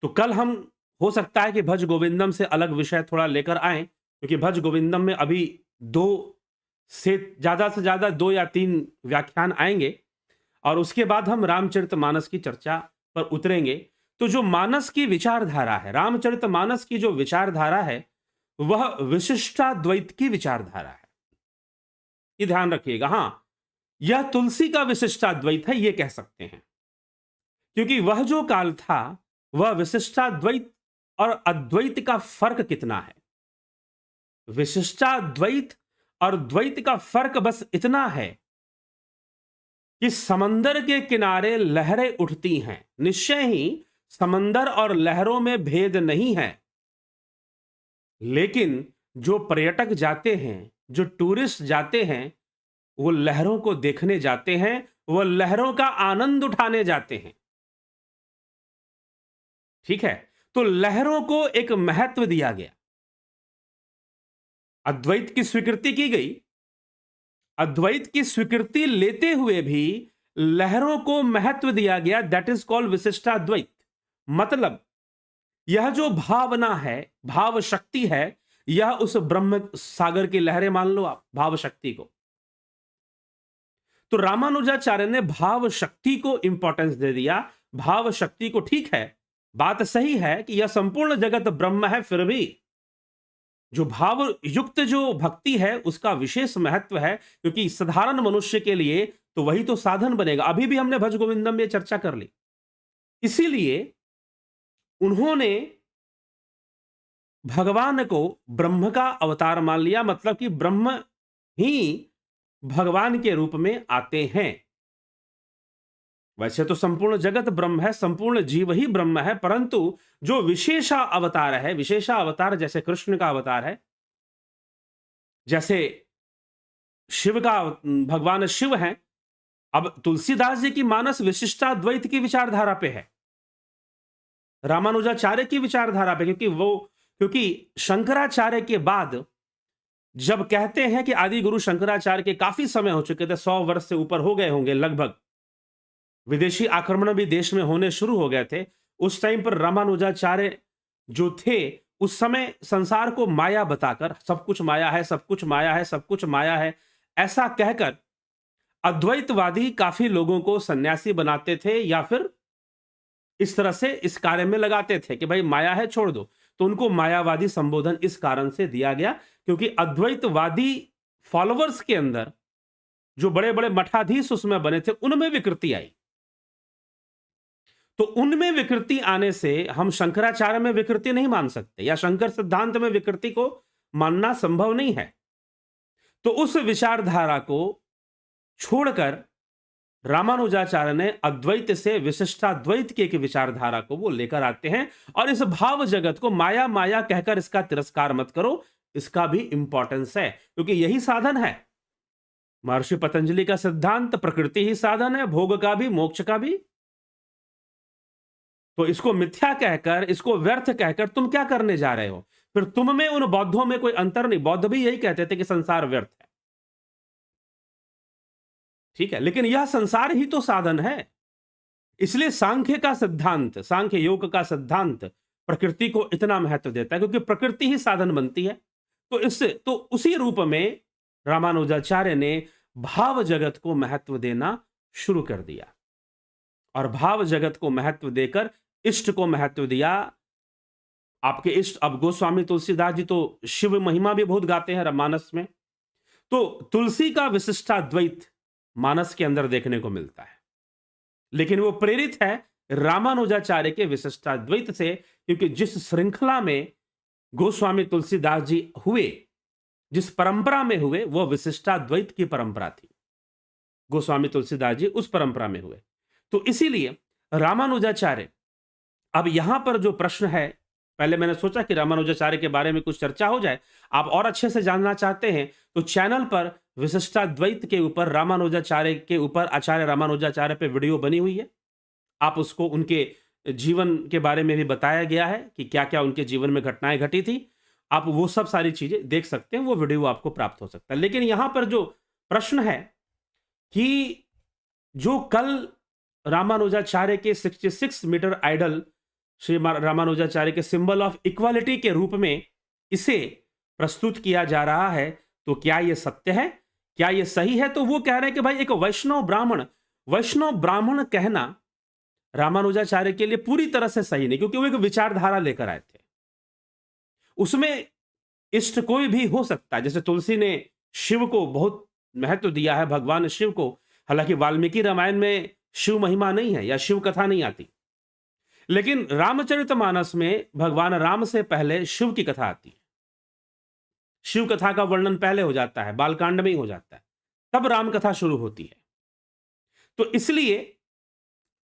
तो कल हम, हो सकता है कि भज गोविंदम से अलग विषय थोड़ा लेकर आए, क्योंकि भज गोविंदम में अभी 2 से ज्यादा 2 या 3 व्याख्यान आएंगे और उसके बाद हम रामचरितमानस की चर्चा पर उतरेंगे। तो जो मानस की विचारधारा है, रामचरितमानस की जो विचारधारा है, वह विशिष्टाद्वैत की विचारधारा है, ये ध्यान रखिएगा। हां, यह तुलसी का विशिष्टाद्वैत है, ये कह सकते हैं, क्योंकि वह जो काल था वह विशिष्टाद्वैत और अद्वैत का फर्क कितना है। विशिष्टाद्वैत और द्वैत का फर्क बस इतना है कि समंदर के किनारे लहरें उठती हैं, निश्चय ही समंदर और लहरों में भेद नहीं है, लेकिन जो पर्यटक जाते हैं, जो टूरिस्ट जाते हैं, वो लहरों को देखने जाते हैं, वो लहरों का आनंद उठाने जाते हैं। ठीक है, तो लहरों को एक महत्व दिया गया, अद्वैत की स्वीकृति की गई, अद्वैत की स्वीकृति लेते हुए भी लहरों को महत्व दिया गया, दैट इज कॉल्ड विशिष्टाद्वैत। मतलब यह जो भावना है, भाव शक्ति है, यह उस ब्रह्म सागर की लहरें मान लो आप, भाव शक्ति को। तो रामानुजाचार्य ने भाव शक्ति को इंपॉर्टेंस दे दिया, भाव शक्ति को। ठीक है, बात सही है कि यह संपूर्ण जगत ब्रह्म है, फिर भी जो भाव युक्त जो भक्ति है उसका विशेष महत्व है, क्योंकि साधारण मनुष्य के लिए तो वही तो साधन बनेगा। अभी भी हमने भज गोविंदम में चर्चा कर ली। इसीलिए उन्होंने भगवान को ब्रह्म का अवतार मान लिया, मतलब कि ब्रह्म ही भगवान के रूप में आते हैं। वैसे तो संपूर्ण जगत ब्रह्म है, संपूर्ण जीव ही ब्रह्म है, परंतु जो विशेषा अवतार है, विशेषा अवतार जैसे कृष्ण का अवतार है, जैसे शिव का, भगवान शिव हैं। अब तुलसीदास जी की मानस विशिष्टाद्वैत की विचारधारा पे है, रामानुजाचार्य की विचारधारा पे, क्योंकि शंकराचार्य के बाद जब कहते हैं कि आदि गुरु शंकराचार्य के काफी समय हो चुके थे, 100 वर्ष से ऊपर हो गए होंगे लगभग, विदेशी आक्रमण भी देश में होने शुरू हो गए थे, उस टाइम पर रामानुजाचार्य जो थे, उस समय संसार को माया बताकर, सब कुछ माया है, सब कुछ माया है, सब कुछ माया है, ऐसा कहकर अद्वैतवादी काफी लोगों को सन्यासी बनाते थे या फिर इस तरह से इस कार्य में लगाते थे कि भाई माया है छोड़ दो, तो उनको मायावादी संबोधन इस कारण से दिया गया क्योंकि अद्वैतवादी फॉलोवर्स के अंदर जो बड़े बड़े मठाधीश उसमें बने थे उनमें विकृति आई। तो उनमें विकृति आने से हम शंकराचार्य में विकृति नहीं मान सकते या शंकर सिद्धांत में विकृति को मानना संभव नहीं है। तो उस विचारधारा को छोड़कर रामानुजाचार्य ने अद्वैत से विशिष्टाद्वैत की एक विचारधारा को वो लेकर आते हैं और इस भाव जगत को माया माया कहकर इसका तिरस्कार मत करो, इसका भी इंपॉर्टेंस है क्योंकि यही साधन है। महर्षि पतंजलि का सिद्धांत प्रकृति ही साधन है, भोग का भी मोक्ष का भी। तो इसको मिथ्या कहकर, इसको व्यर्थ कहकर तुम क्या करने जा रहे हो? फिर तुम में उन बौद्धों में कोई अंतर नहीं। बौद्ध भी यही कहते थे कि संसार व्यर्थ है, ठीक है, लेकिन यह संसार ही तो साधन है। इसलिए सांख्य का सिद्धांत, सांख्य योग का सिद्धांत प्रकृति को इतना महत्व देता है क्योंकि प्रकृति ही साधन बनती है। तो उसी रूप में रामानुजाचार्य ने भाव जगत को महत्व देना शुरू कर दिया और भाव जगत को महत्व देकर इष्ट को महत्व दिया। आपके इष्ट, अब गोस्वामी तुलसीदास जी तो शिव महिमा भी बहुत गाते हैं मानस में, तो तुलसी का विशिष्टाद्वैत मानस के अंदर देखने को मिलता है, लेकिन वो प्रेरित है रामानुजाचार्य के विशिष्टाद्वैत से क्योंकि जिस श्रृंखला में गोस्वामी तुलसीदास जी हुए, जिस परंपरा में हुए, वह विशिष्टाद्वैत की परंपरा थी। गोस्वामी तुलसीदास जी उस परंपरा में हुए, तो इसीलिए रामानुजाचार्य, अब यहां पर जो प्रश्न है, पहले मैंने सोचा कि रामानुजाचार्य के बारे में कुछ चर्चा हो जाए। आप और अच्छे से जानना चाहते हैं तो चैनल पर विशिष्टाद्वैत के ऊपर, रामानुजाचार्य के ऊपर, आचार्य रामानुजाचार्य पे वीडियो बनी हुई है। आप उसको, उनके जीवन के बारे में भी बताया गया है कि क्या क्या उनके जीवन में घटनाएं घटी थी। आप वो सब सारी चीजें देख सकते हैं, वो वीडियो आपको प्राप्त हो सकता है। लेकिन यहां पर जो प्रश्न है कि जो कल रामानुजाचार्य के 66 मीटर आइडल श्री रामानुजाचार्य के सिंबल ऑफ इक्वालिटी के रूप में इसे प्रस्तुत किया जा रहा है, तो क्या यह सत्य है, क्या यह सही है? तो वो कह रहे हैं कि भाई एक वैष्णव ब्राह्मण कहना रामानुजाचार्य के लिए पूरी तरह से सही नहीं, क्योंकि वो एक विचारधारा लेकर आए थे। उसमें इष्ट कोई भी हो सकता है, जैसे तुलसी ने शिव को बहुत महत्व दिया है, भगवान शिव को। हालांकि वाल्मीकि रामायण में शिव महिमा नहीं है या शिव कथा नहीं आती, लेकिन रामचरितमानस में भगवान राम से पहले शिव की कथा आती है। शिव कथा का वर्णन पहले हो जाता है, बालकांड में ही हो जाता है, तब राम कथा शुरू होती है। तो इसलिए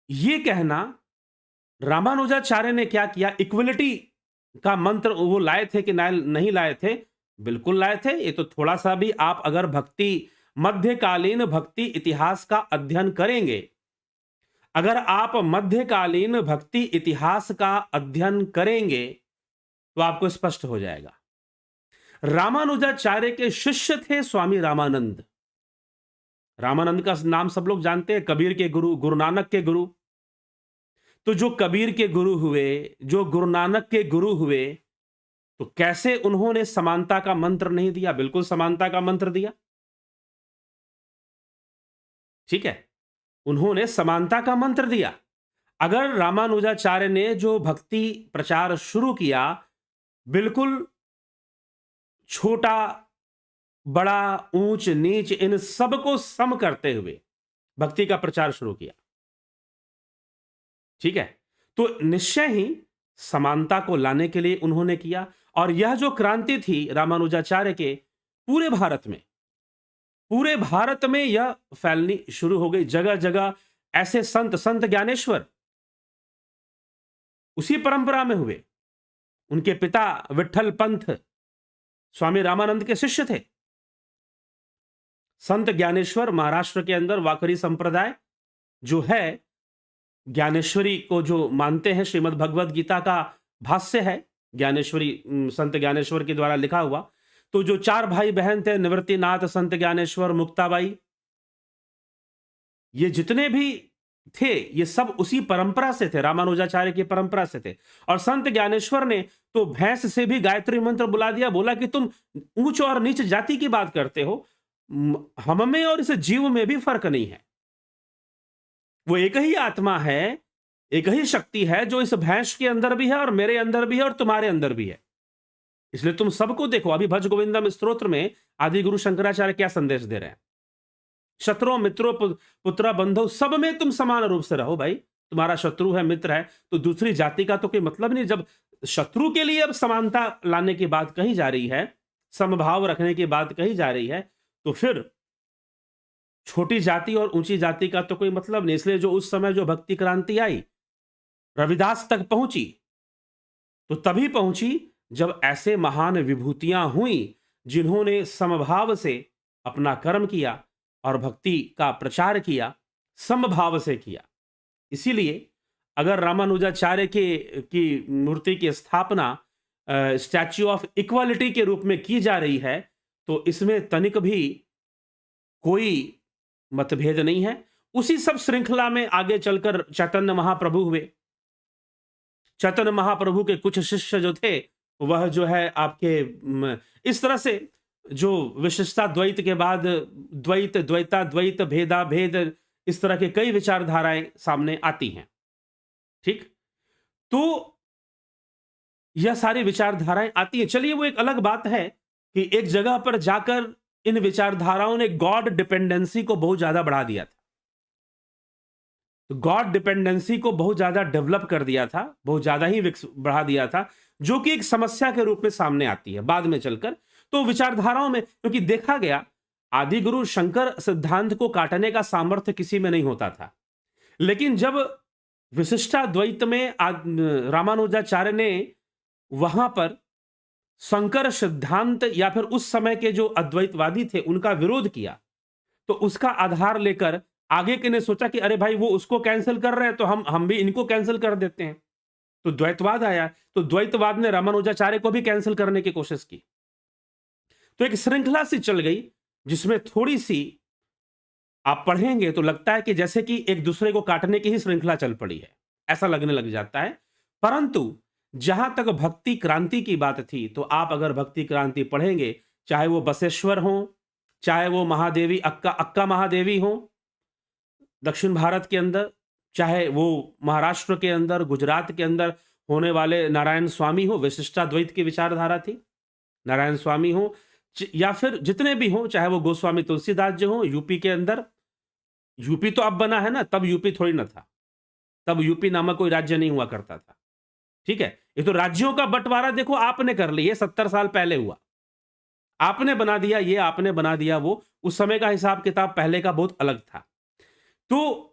यह कहना, रामानुजाचार्य ने क्या किया, इक्वलिटी का मंत्र वो लाए थे कि नहीं लाए थे? बिल्कुल लाए थे। ये तो थोड़ा सा भी आप अगर मध्यकालीन भक्ति इतिहास का अध्ययन करेंगे, अगर आप मध्यकालीन भक्ति इतिहास का अध्ययन करेंगे तो आपको स्पष्ट हो जाएगा। रामानुजाचार्य के शिष्य थे स्वामी रामानंद। रामानंद का नाम सब लोग जानते हैं, कबीर के गुरु, गुरु नानक के गुरु। तो जो कबीर के गुरु हुए, जो गुरु नानक के गुरु हुए, तो कैसे उन्होंने समानता का मंत्र नहीं दिया? बिल्कुल समानता का मंत्र दिया, ठीक है, उन्होंने समानता का मंत्र दिया। अगर रामानुजाचार्य ने जो भक्ति प्रचार शुरू किया, बिल्कुल छोटा बड़ा, ऊंच नीच, इन सबको सम करते हुए भक्ति का प्रचार शुरू किया, ठीक है, तो निश्चय ही समानता को लाने के लिए उन्होंने किया। और यह जो क्रांति थी रामानुजाचार्य के, पूरे भारत में यह फैलनी शुरू हो गई। जगह जगह ऐसे संत ज्ञानेश्वर उसी परंपरा में हुए। उनके पिता विठल पंथ स्वामी रामानंद के शिष्य थे। संत ज्ञानेश्वर महाराष्ट्र के अंदर वाकरी संप्रदाय जो है, ज्ञानेश्वरी को जो मानते हैं, श्रीमद् भगवद गीता का भाष्य है ज्ञानेश्वरी, संत ज्ञानेश्वर के द्वारा लिखा हुआ। तो जो 4 भाई बहन थे, निवृत्तिनाथ, संत ज्ञानेश्वर, मुक्ताबाई, ये जितने भी थे, ये सब उसी परंपरा से थे, रामानुजाचार्य की परंपरा से थे। और संत ज्ञानेश्वर ने तो भैंस से भी गायत्री मंत्र बुला दिया, बोला कि तुम ऊंच और नीच जाति की बात करते हो, हम में और इस जीव में भी फर्क नहीं है, वो एक ही आत्मा है। एक ही शक्ति है जो इस भैंस के अंदर भी है और मेरे अंदर भी है और तुम्हारे अंदर भी है। इसलिए तुम सबको देखो। अभी भज गोविंदम स्तोत्र में आदि गुरु शंकराचार्य क्या संदेश दे रहे हैं? शत्रुओं मित्रों पुत्र बंधु सब में तुम समान रूप से रहो भाई। तुम्हारा शत्रु है, मित्र है, तो दूसरी जाति का तो कोई मतलब नहीं। जब शत्रु के लिए अब समानता लाने की बात कही जा रही है, समभाव रखने की बात कही जा रही है, तो फिर छोटी जाति और ऊंची जाति का तो कोई मतलब नहीं। इसलिए जो उस समय जो भक्ति क्रांति आई, रविदास तक पहुंची, तो तभी पहुंची जब ऐसे महान विभूतियां हुई जिन्होंने समभाव से अपना कर्म किया और भक्ति का प्रचार किया, समभाव से किया। इसीलिए अगर रामानुजाचार्य की मूर्ति की स्थापना स्टैच्यू ऑफ इक्वालिटी के रूप में की जा रही है, तो इसमें तनिक भी कोई मतभेद नहीं है। उसी सब श्रृंखला में आगे चलकर चैतन्य महाप्रभु हुए। चैतन्य महाप्रभु के कुछ शिष्य जो थे, वह जो है आपके इस तरह से जो विशिष्टता द्वैत के बाद द्वैत, द्वैता द्वैत, भेदा भेद, इस तरह के कई विचारधाराएं सामने आती हैं। ठीक, तो यह सारी विचारधाराएं आती हैं। चलिए, वो एक अलग बात है कि एक जगह पर जाकर इन विचारधाराओं ने गॉड डिपेंडेंसी को बहुत ज्यादा बढ़ा दिया था। तो गॉड डिपेंडेंसी को बहुत ज्यादा डेवलप कर दिया था, बहुत ज्यादा ही बढ़ा दिया था, जो कि एक समस्या के रूप में सामने आती है बाद में चलकर। तो विचारधाराओं में, क्योंकि देखा गया आदि गुरु शंकर सिद्धांत को काटने का सामर्थ्य किसी में नहीं होता था, लेकिन जब विशिष्टाद्वैत में रामानुजाचार्य ने वहां पर शंकर सिद्धांत या फिर उस समय के जो अद्वैतवादी थे उनका विरोध किया, तो उसका आधार लेकर आगे के ने सोचा कि अरे भाई, वो उसको कैंसिल कर रहे हैं तो हम भी इनको कैंसिल कर देते हैं। तो द्वैतवाद आया, तो द्वैतवाद ने रामानुजाचार्य को भी कैंसिल करने की कोशिश की। तो एक श्रृंखला सी चल गई जिसमें थोड़ी सी आप पढ़ेंगे तो लगता है कि जैसे कि एक दूसरे को काटने की ही श्रृंखला चल पड़ी है, ऐसा लगने लग जाता है। परंतु जहां तक भक्ति क्रांति की बात थी, तो आप अगर भक्ति क्रांति पढ़ेंगे, चाहे वो बसेश्वर हो, चाहे वो महादेवी अक्का महादेवी हो दक्षिण भारत के अंदर, चाहे वो महाराष्ट्र के अंदर, गुजरात के अंदर होने वाले नारायण स्वामी हो, विशिष्टाद्वैत की विचारधारा थी, नारायण स्वामी हो, या फिर जितने भी हो, चाहे वो गोस्वामी तुलसीदास जी हो, यूपी के अंदर, यूपी तो अब बना है ना, तब यूपी थोड़ी ना था, तब यूपी नामक कोई राज्य नहीं हुआ करता था। ठीक है, ये तो राज्यों का बंटवारा देखो आपने कर लिया, 70 साल पहले हुआ, आपने बना दिया ये, आपने बना दिया वो। उस समय का हिसाब किताब पहले का बहुत अलग था। तो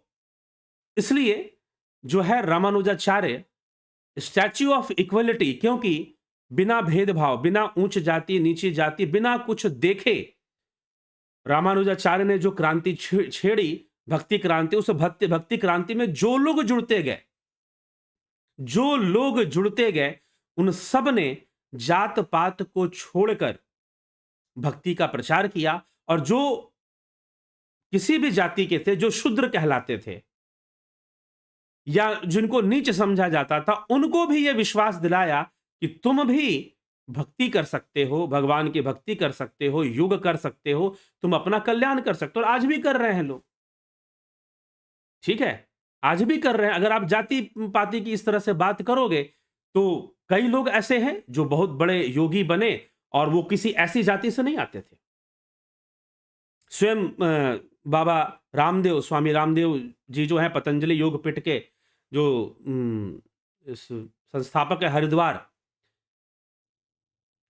इसलिए जो है रामानुजाचार्य स्टैच्यू ऑफ इक्वलिटी, क्योंकि बिना भेदभाव, बिना ऊंच जाति नीची जाति, बिना कुछ देखे रामानुजाचार्य ने जो क्रांति छेड़ी, भक्ति क्रांति, उस भक्ति क्रांति में जो लोग जुड़ते गए, उन सब ने जात पात को छोड़कर भक्ति का प्रचार किया। और जो किसी भी जाति के थे, जो शूद्र कहलाते थे या जिनको नीच समझा जाता था, उनको भी यह विश्वास दिलाया कि तुम भी भक्ति कर सकते हो, भगवान की भक्ति कर सकते हो, योग कर सकते हो, तुम अपना कल्याण कर सकते हो। और आज भी कर रहे हैं लोग, ठीक है, आज भी कर रहे हैं। अगर आप जाति पाति की इस तरह से बात करोगे, तो कई लोग ऐसे हैं जो बहुत बड़े योगी बने और वो किसी ऐसी जाति से नहीं आते थे। स्वयं बाबा रामदेव, स्वामी रामदेव जी जो है पतंजलि योग पीठ के जो संस्थापक है हरिद्वार,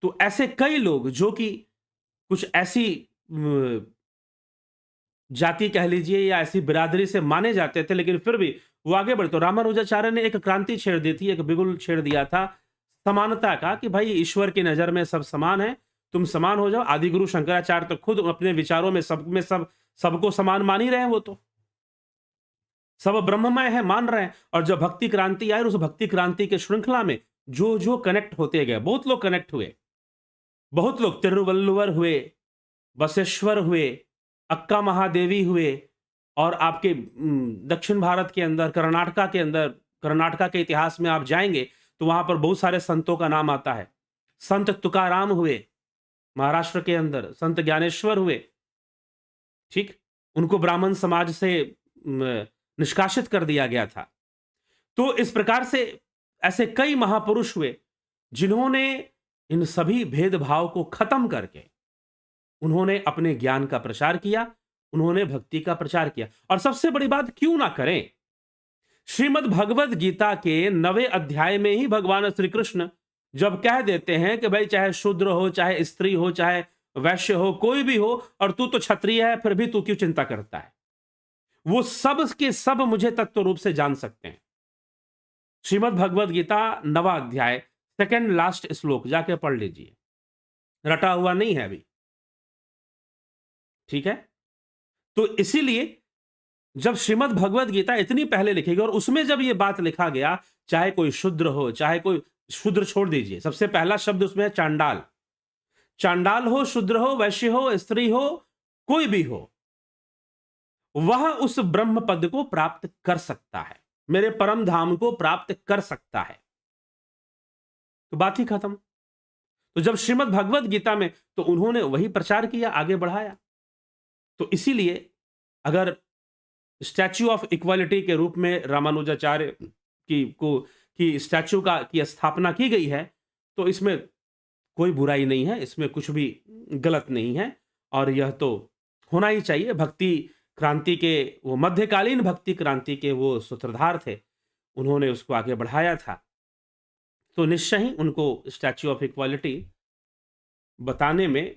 तो ऐसे कई लोग जो कि कुछ ऐसी जाति कह लीजिए या ऐसी बिरादरी से माने जाते थे, लेकिन फिर भी वो आगे बढ़े। तो रामानुजाचार्य ने एक क्रांति छेड़ दी थी, एक बिगुल छेड़ दिया था समानता का, कि भाई ईश्वर की नजर में सब समान है, तुम समान हो जाओ। आदि गुरु शंकराचार्य तो खुद अपने विचारों में सबको समान मान ही रहे हैं, वो तो सब ब्रह्ममय है मान रहे हैं। और जब भक्ति क्रांति आई, उस भक्ति क्रांति के श्रृंखला में जो कनेक्ट होते गए, बहुत लोग कनेक्ट हुए, बहुत लोग तिरुवल्लुवर हुए, बसेश्वर हुए, अक्का महादेवी हुए, और आपके दक्षिण भारत के अंदर, कर्नाटका के इतिहास में आप जाएंगे तो वहां पर बहुत सारे संतों का नाम आता है। संत तुकाराम हुए महाराष्ट्र के अंदर, संत ज्ञानेश्वर हुए, ठीक, उनको ब्राह्मण समाज से निष्कासित कर दिया गया था। तो इस प्रकार से ऐसे कई महापुरुष हुए जिन्होंने इन सभी भेदभाव को खत्म करके उन्होंने अपने ज्ञान का प्रचार किया, उन्होंने भक्ति का प्रचार किया। और सबसे बड़ी बात, क्यों ना करें? श्रीमद् भगवद गीता के 9वें अध्याय में ही भगवान श्री कृष्ण जब कह देते हैं कि भाई चाहे शूद्र हो, चाहे स्त्री हो, चाहे वैश्य हो, कोई भी हो, और तू तो क्षत्रिय है, फिर भी तू क्यों चिंता करता है? वो सब के सब मुझे तत्व रूप से जान सकते हैं। श्रीमद् भगवद गीता 9वां अध्याय, सेकंड लास्ट श्लोक जाके पढ़ लीजिए, रटा हुआ नहीं है अभी, ठीक है? तो इसीलिए जब श्रीमद् भगवद गीता इतनी पहले लिखी गई और उसमें जब ये बात लिखा गया, चाहे कोई शूद्र हो, चाहे कोई शूद्र छोड़ दीजिए, सबसे पहला शब्द उसमें है चांडाल। चांडाल हो, शूद्र हो, वैश्य हो, स्त्री हो, कोई भी हो, वह उस ब्रह्म पद को प्राप्त कर सकता है, मेरे परम धाम को प्राप्त कर सकता है। तो बात ही खत्म। तो जब श्रीमद् भगवद गीता में, तो उन्होंने वही प्रचार किया, आगे बढ़ाया। तो इसीलिए अगर स्टैच्यू ऑफ इक्वालिटी के रूप में रामानुजाचार्य की स्टैच्यू की स्थापना की गई है, तो इसमें कोई बुराई नहीं है, इसमें कुछ भी गलत नहीं है, और यह तो होना ही चाहिए। भक्ति क्रांति के, वो मध्यकालीन भक्ति क्रांति के वो सूत्रधार थे, उन्होंने उसको आगे बढ़ाया था, तो निश्चय ही उनको स्टैच्यू ऑफ इक्वालिटी बताने में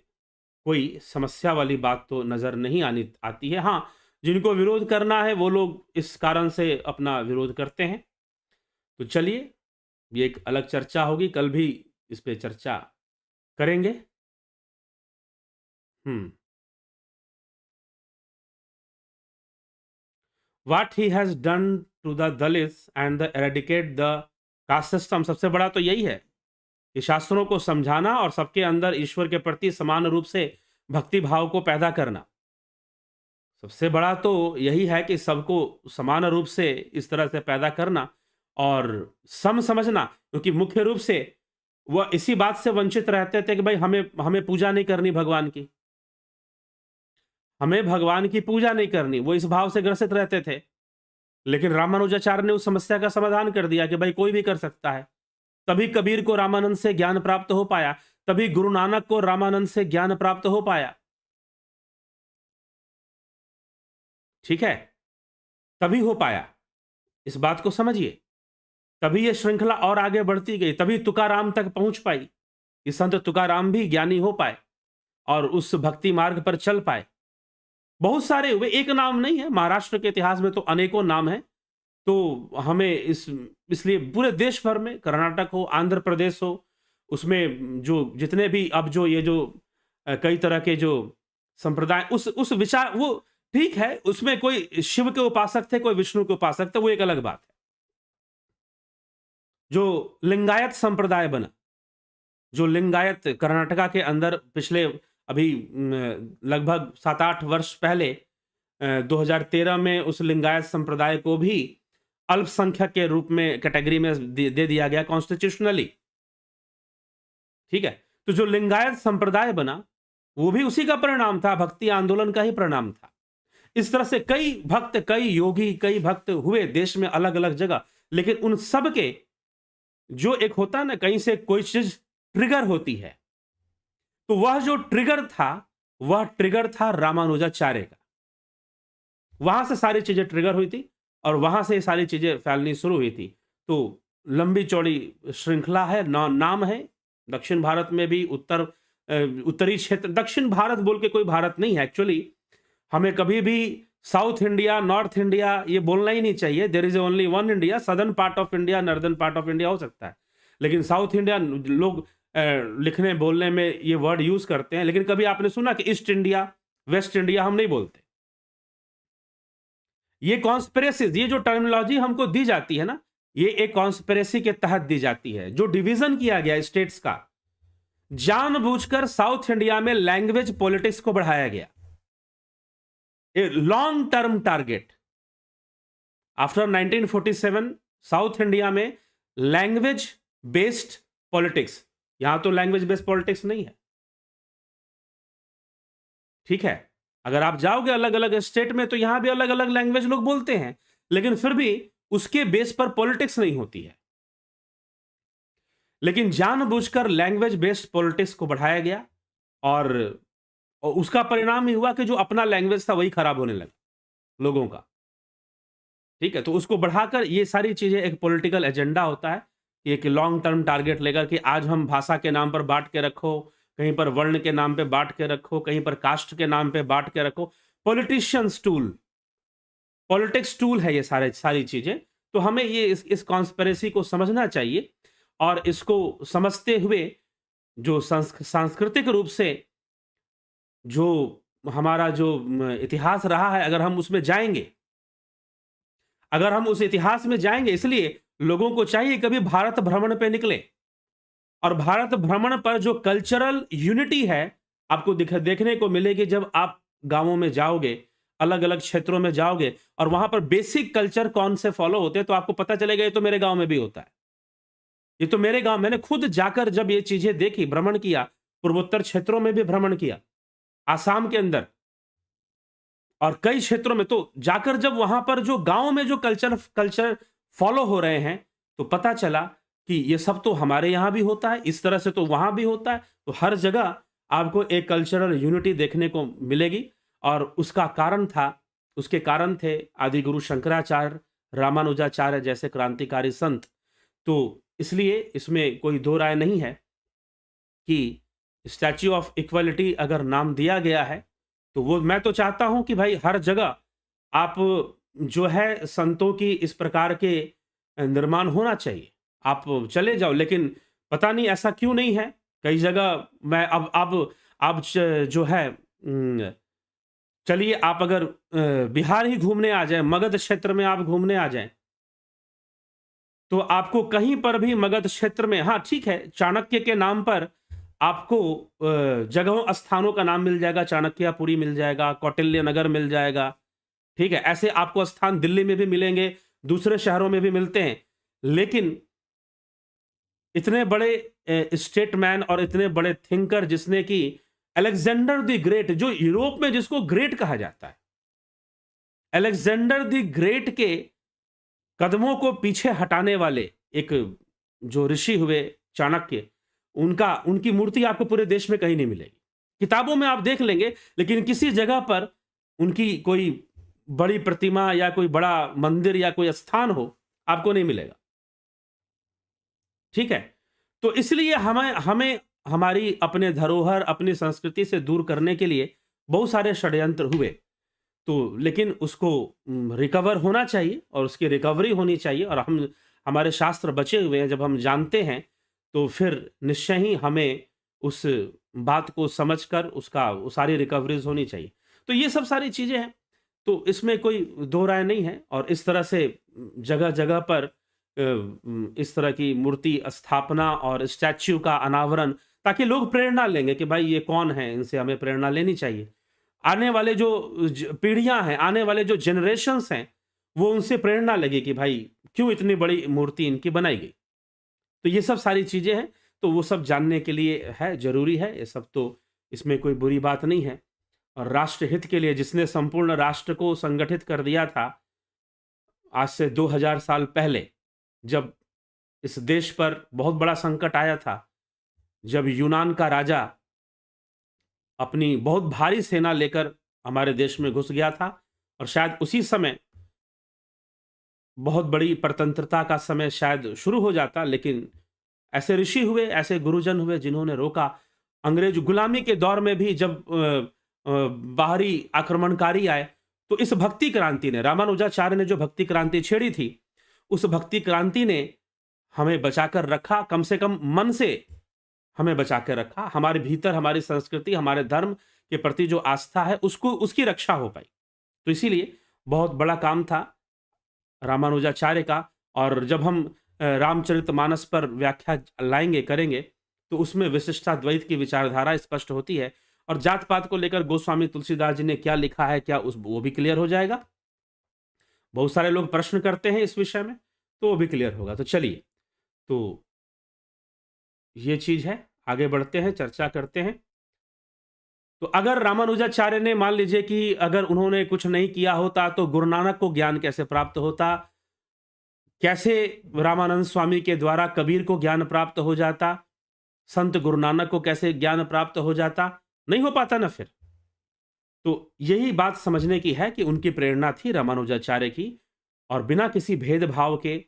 कोई समस्या वाली बात तो नजर नहीं आती है। हाँ, जिनको विरोध करना है वो लोग इस कारण से अपना विरोध करते हैं। तो चलिए, ये एक अलग चर्चा होगी, कल भी इस पे चर्चा करेंगे। What he has done to the Dalits and the eradicate the caste system, सबसे बड़ा तो यही है कि शास्त्रों को समझाना और सबके अंदर ईश्वर के प्रति समान रूप से भक्ति भाव को पैदा करना। सबसे बड़ा तो यही है कि सबको समान रूप से इस तरह से पैदा करना और समझना, क्योंकि मुख्य रूप से वह इसी बात से वंचित रहते थे कि भाई हमें पूजा नहीं करनी भगवान की, हमें भगवान की पूजा नहीं करनी, वो इस भाव से ग्रसित रहते थे। लेकिन रामानुजाचार्य ने उस समस्या का समाधान कर दिया कि भाई कोई भी कर सकता है। तभी कबीर को रामानंद से ज्ञान प्राप्त हो पाया, तभी गुरु नानक को रामानंद से ज्ञान प्राप्त हो पाया, ठीक है? तभी हो पाया, इस बात को समझिए। तभी ये श्रृंखला और आगे बढ़ती गई, तभी तुकाराम तक पहुंच पाई कि संत तुकाराम भी ज्ञानी हो पाए और उस भक्ति मार्ग पर चल पाए। बहुत सारे हुए, एक नाम नहीं है, महाराष्ट्र के इतिहास में तो अनेकों नाम हैं। तो हमें इसलिए पूरे देश भर में, कर्नाटक हो, आंध्र प्रदेश हो, उसमें जो जितने भी अब जो ये जो कई तरह के जो संप्रदाय, उस विचार, वो ठीक है, उसमें कोई शिव के उपासक थे, कोई विष्णु के उपासक थे, वो एक अलग बात है। जो लिंगायत संप्रदाय बना, जो लिंगायत कर्नाटका के अंदर पिछले अभी लगभग 7-8 वर्ष पहले 2013 में उस लिंगायत संप्रदाय को भी अल्पसंख्यक के रूप में कैटेगरी में दे दिया गया कॉन्स्टिट्यूशनली, ठीक है? तो जो लिंगायत संप्रदाय बना वो भी उसी का परिणाम था, भक्ति आंदोलन का ही परिणाम था। इस तरह से कई भक्त, कई योगी, कई भक्त हुए देश में अलग अलग जगह, लेकिन उन सब के जो एक होता है ना, कहीं से कोई चीज ट्रिगर होती है, तो वह जो ट्रिगर था, वह ट्रिगर था रामानुजाचार्य का। वहां से सारी चीजें ट्रिगर हुई थी और वहां से सारी चीजें फैलनी शुरू हुई थी। तो लंबी चौड़ी श्रृंखला है, नाम है। दक्षिण भारत में भी उत्तरी क्षेत्र, दक्षिण भारत बोल के कोई भारत नहीं है एक्चुअली। हमें कभी भी साउथ इंडिया, नॉर्थ इंडिया ये बोलना ही नहीं चाहिए। There is only one India, southern part of India, northern part of India हो सकता है, लेकिन साउथ इंडिया लोग लिखने बोलने में ये वर्ड यूज करते हैं, लेकिन कभी आपने सुना कि ईस्ट इंडिया, वेस्ट इंडिया? हम नहीं बोलते। ये कॉन्स्पिरेसीज, ये जो टर्मिनोलॉजी हमको दी जाती है ना, ये एक कॉन्स्पिरेसी के तहत दी जाती है। जो डिवीजन किया गया स्टेट्स का, जानबूझकर साउथ इंडिया में लैंग्वेज पॉलिटिक्स को बढ़ाया गया, a long term target. After 1947 south India में लैंग्वेज बेस्ड पॉलिटिक्स, यहां तो लैंग्वेज बेस्ड पॉलिटिक्स नहीं है, ठीक है? अगर आप जाओगे अलग अलग स्टेट में तो यहां भी अलग अलग लैंग्वेज लोग बोलते हैं, लेकिन फिर भी उसके बेस पर पॉलिटिक्स नहीं होती है। लेकिन जानबूझकर लैंग्वेज बेस्ड पॉलिटिक्स को बढ़ाया गया और उसका परिणाम ही हुआ कि जो अपना लैंग्वेज था वही खराब होने लगा लोगों का। ठीक है, तो उसको बढ़ाकर ये सारी चीजें एक पॉलिटिकल एजेंडा होता है, एक लॉन्ग टर्म टारगेट लेकर कि आज हम भाषा के नाम पर बांट के रखो, कहीं पर वर्ण के नाम पे बांट के रखो, कहीं पर कास्ट के नाम पे बांट के रखो। पॉलिटिशियंस टूल, पॉलिटिक्स टूल है ये सारी चीजें। तो हमें ये इस कॉन्स्पिरेसी को समझना चाहिए और इसको समझते हुए जो सांस्कृतिक रूप से जो हमारा जो इतिहास रहा है, अगर हम उसमें जाएंगे, अगर हम उस इतिहास में जाएंगे, इसलिए लोगों को चाहिए कभी भारत भ्रमण पे निकले और भारत भ्रमण पर जो कल्चरल यूनिटी है आपको देखने को मिलेगी जब आप गांवों में जाओगे, अलग अलग क्षेत्रों में जाओगे और वहां पर बेसिक कल्चर कौन से फॉलो होते हैं, तो आपको पता चलेगा ये तो मेरे गांव में भी होता है, ये तो मेरे गांव, मैंने खुद जाकर जब ये चीजें देखी, भ्रमण किया, पूर्वोत्तर क्षेत्रों में भी भ्रमण किया, आसाम के अंदर और कई क्षेत्रों में, तो जाकर जब वहां पर जो गांव में जो कल्चर फॉलो हो रहे हैं, तो पता चला कि ये सब तो हमारे यहां भी होता है, इस तरह से तो वहां भी होता है। तो हर जगह आपको एक कल्चरल यूनिटी देखने को मिलेगी और उसका कारण था, उसके कारण थे आदि गुरु शंकराचार्य, रामानुजाचार्य जैसे क्रांतिकारी संत। तो इसलिए इसमें कोई दो राय नहीं है कि स्टैच्यू ऑफ इक्वलिटी अगर नाम दिया गया है, तो वो मैं तो चाहता हूं कि भाई हर जगह आप जो है संतों की इस प्रकार के निर्माण होना चाहिए, आप चले जाओ। लेकिन पता नहीं ऐसा क्यों नहीं है कई जगह। मैं अब जो है चलिए आप अगर बिहार ही घूमने आ जाए, मगध क्षेत्र में आप घूमने आ जाएं, तो आपको कहीं पर भी मगध क्षेत्र में, हाँ ठीक है, चाणक्य के नाम पर आपको जगहों स्थानों का नाम मिल जाएगा, चाणक्यपुरी मिल जाएगा, कौटिल्य नगर मिल जाएगा, ठीक है, ऐसे आपको स्थान दिल्ली में भी मिलेंगे, दूसरे शहरों में भी मिलते हैं। लेकिन इतने बड़े स्टेटमैन और इतने बड़े थिंकर जिसने कि अलेक्जेंडर द ग्रेट, जो यूरोप में जिसको ग्रेट कहा जाता है, अलेक्जेंडर द ग्रेट के कदमों को पीछे हटाने वाले एक जो ऋषि हुए चाणक्य, उनकी मूर्ति आपको पूरे देश में कहीं नहीं मिलेगी। किताबों में आप देख लेंगे, लेकिन किसी जगह पर उनकी कोई बड़ी प्रतिमा या कोई बड़ा मंदिर या कोई स्थान हो आपको नहीं मिलेगा। ठीक है, तो इसलिए हमें हमारी अपने धरोहर, अपनी संस्कृति से दूर करने के लिए बहुत सारे षड्यंत्र हुए। तो लेकिन उसको रिकवर होना चाहिए और उसकी रिकवरी होनी चाहिए और हमारे शास्त्र बचे हुए हैं, जब हम जानते हैं तो फिर निश्चय ही हमें उस बात को समझकर उसका सारी रिकवरीज होनी चाहिए। तो ये सब सारी चीजें हैं, तो इसमें कोई दो राय नहीं है। और इस तरह से जगह जगह पर इस तरह की मूर्ति स्थापना और स्टैच्यू का अनावरण, ताकि लोग प्रेरणा लेंगे कि भाई ये कौन है, इनसे हमें प्रेरणा लेनी चाहिए। आने वाले जो पीढ़ियां हैं, आने वाले जो जनरेशन्स हैं, वो उनसे प्रेरणा लगे कि भाई क्यों इतनी बड़ी मूर्ति इनकी बनाई गई। तो ये सब सारी चीजें हैं, तो वो सब जानने के लिए है, जरूरी है ये सब, तो इसमें कोई बुरी बात नहीं है। और राष्ट्र हित के लिए जिसने संपूर्ण राष्ट्र को संगठित कर दिया था आज से 2000 साल पहले, जब इस देश पर बहुत बड़ा संकट आया था, जब यूनान का राजा अपनी बहुत भारी सेना लेकर हमारे देश में घुस गया था, और शायद उसी समय बहुत बड़ी परतंत्रता का समय शायद शुरू हो जाता, लेकिन ऐसे ऋषि हुए, ऐसे गुरुजन हुए जिन्होंने रोका। अंग्रेज गुलामी के दौर में भी जब बाहरी आक्रमणकारी आए, तो इस भक्ति क्रांति ने, रामानुजाचार्य ने जो भक्ति क्रांति छेड़ी थी, उस भक्ति क्रांति ने हमें बचाकर रखा, कम से कम मन से हमें बचा कर रखा। हमारे भीतर हमारी संस्कृति, हमारे धर्म के प्रति जो आस्था है, उसकी रक्षा हो पाई। तो इसीलिए बहुत बड़ा काम था रामानुजाचार्य का। और जब हम रामचरितमानस पर व्याख्या लाएंगे, करेंगे, तो उसमें विशिष्टाद्वैत की विचारधारा स्पष्ट होती है, और जात पात को लेकर गोस्वामी तुलसीदास जी ने क्या लिखा है, क्या वो भी क्लियर हो जाएगा। बहुत सारे लोग प्रश्न करते हैं इस विषय में, तो वो भी क्लियर होगा। तो चलिए, तो ये चीज है, आगे बढ़ते हैं, चर्चा करते हैं। तो अगर रामानुजाचार्य ने, मान लीजिए कि अगर उन्होंने कुछ नहीं किया होता, तो गुरु नानक को ज्ञान कैसे प्राप्त होता? कैसे रामानंद स्वामी के द्वारा कबीर को ज्ञान प्राप्त हो जाता, संत गुरु नानक को कैसे ज्ञान प्राप्त हो जाता, नहीं हो पाता ना फिर। तो यही बात समझने की है कि उनकी प्रेरणा थी रामानुजाचार्य की, और बिना किसी भेदभाव के